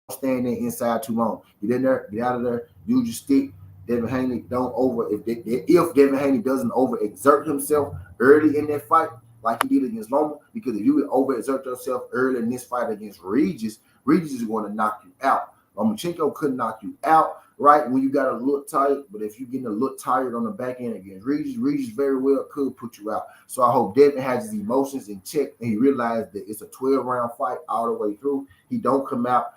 stand there inside too long. Get in there, get out of there, use your stick. Devin Haney if Devin Haney doesn't overexert himself early in that fight, like he did against Loma, because if you overexert yourself early in this fight against Regis is going to knock you out. Lomachenko couldn't knock you out, right, when you got a little tired, but if you're getting a little tired on the back end against Regis very well could put you out. So I hope Devin has his emotions in check and he realized that it's a 12-round fight all the way through. He don't come out.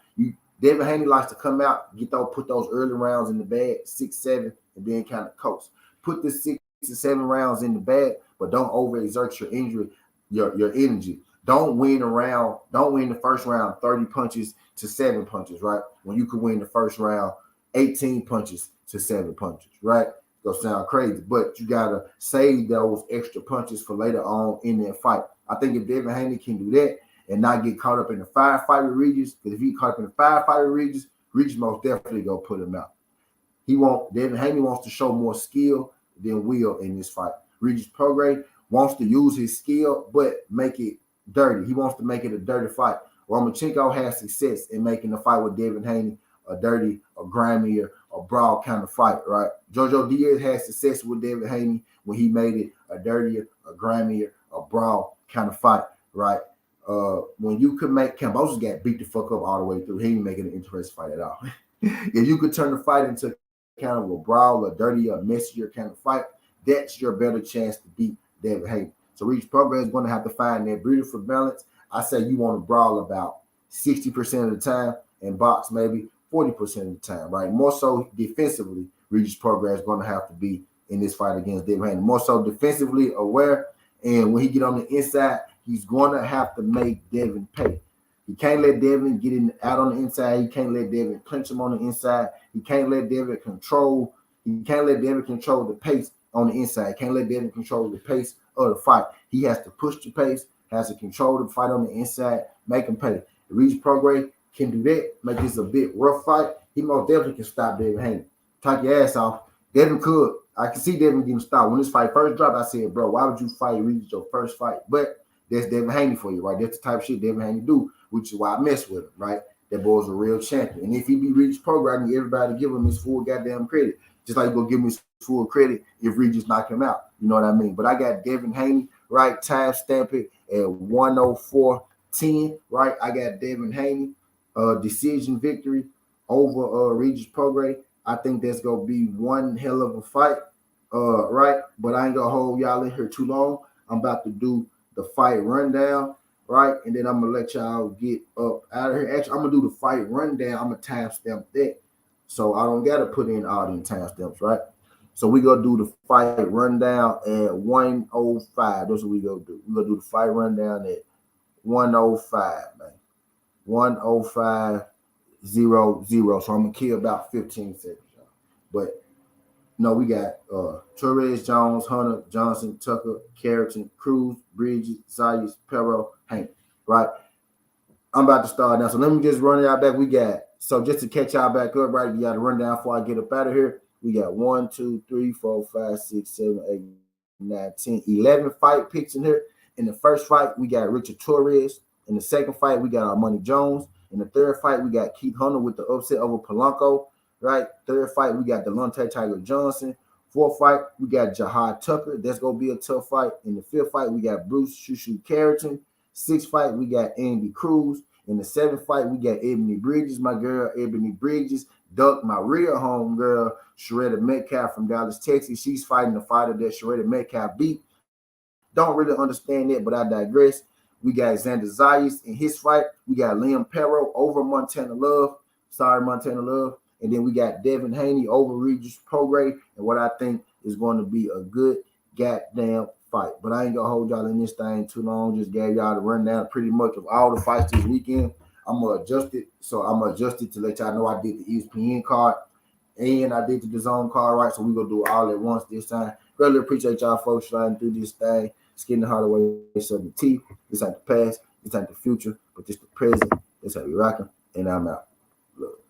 Devin Haney likes to come out, put those early rounds in the bag, 6, 7, and then kind of coast. Put the 6 to 7 rounds in the bag, but don't overexert your energy. Don't win the first round 30 punches to 7 punches, right? When you could win the first round 18 punches to 7 punches, right? It's gonna sound crazy, but you gotta save those extra punches for later on in that fight. I think if Devin Haney can do that, and not get caught up in the firefight with Regis, because if he caught up in the firefight with Regis most definitely go put him out. Devin Haney wants to show more skill than will in this fight. Regis Prograis wants to use his skill, but make it dirty. He wants to make it a dirty fight. Lomachenko has success in making the fight with Devin Haney a dirty, a grimier, a brawl kind of fight, right? Jojo Diaz had success with Devin Haney when he made it a dirtier, a grimier, a brawl kind of fight, right? When you could make Cambosos got beat the fuck up all the way through. He ain't making an interesting fight at all. If you could turn the fight into kind of a brawl, a dirty, a messier kind of fight, that's your better chance to beat David Haney. So Regis Prograis is going to have to find that beautiful balance. I say you want to brawl about 60% of the time and box maybe 40% of the time, right? More so defensively, Regis Prograis is going to have to be in this fight against David Haney. More so defensively aware, and when he get on the inside, he's going to have to make Devin pay. He can't let Devin get out on the inside. He can't let Devin clinch him on the inside. He can't let Devin control. He can't let Devin control the pace on the inside. He can't let Devin control the pace of the fight. He has to push the pace, has to control the fight on the inside, make him pay. The Regis Prograis can do that, make this a bit rough fight. He most definitely can stop Devin Haney. Talk your ass off. Devin could. I can see Devin getting stopped. When this fight first dropped, I said, bro, why would you fight Regis your first fight? But that's Devin Haney for you, right? That's the type of shit Devin Haney do, which is why I mess with him, right? That boy's a real champion. And if he be Regis Prograis, I need everybody to give him his full goddamn credit. Just like you go give him his full credit if Regis knock him out. You know what I mean? But I got Devin Haney, right? Time stamp it at 104.10, right? I got Devin Haney, decision victory over Regis Prograis. I think that's gonna be one hell of a fight, right? But I ain't gonna hold y'all in here too long. I'm about to do the fight rundown, right? And then I'm gonna let y'all get up out of here. Actually, I'm gonna do the fight rundown. I'm gonna timestamp that, so I don't gotta put in all the timestamps, right? So we gonna do the fight rundown at 105. That's what we gonna do. We gonna do the fight rundown at 105, man. 105.00. So I'm gonna kill about 15 seconds, y'all. But no, we got Torres, Jones, Hunter, Johnson, Tucker, Carrington, Cruz, Bridges, Zayas, Perro, Hank. Right? I'm about to start now. So let me just run y'all back. We got, so just to catch y'all back up, right? You got to run down before I get up out of here. We got 1, 2, 3, 4, 5, 6, 7, 8, 9, 10, 11 fight picks in here. In the first fight, we got Richard Torres. In the second fight, we got Armani Jones. In the third fight, we got Keith Hunter with the upset over Polanco. Right? Third fight, we got Delonte Tiger Johnson. Fourth fight, we got Jahad Tucker. That's going to be a tough fight. In the fifth fight, we got Bruce Shushu Carrington. Sixth fight, we got Andy Cruz. In the seventh fight, we got Ebony Bridges, my girl, Ebony Bridges. Duck, my real home girl, Sharetta Metcalf from Dallas, Texas. She's fighting the fighter that Sharetta Metcalf beat. Don't really understand that, but I digress. We got Xander Zayas in his fight. We got Liam Perro over Montana Love. Sorry, Montana Love. And then we got Devin Haney over Regis Prograis, and what I think is going to be a good goddamn fight. But I ain't going to hold y'all in this thing too long. Just gave y'all the rundown pretty much of all the fights this weekend. I'm going to adjust it. So I'm going to adjust it to let y'all know I did the ESPN card and I did the DAZN card, right? So we're going to do it all at once this time. Really appreciate y'all folks trying to do this thing. It's getting the harder way. It's the teeth. This ain't the past. This ain't the future. But this the present. That's how we rocking. And I'm out. Look.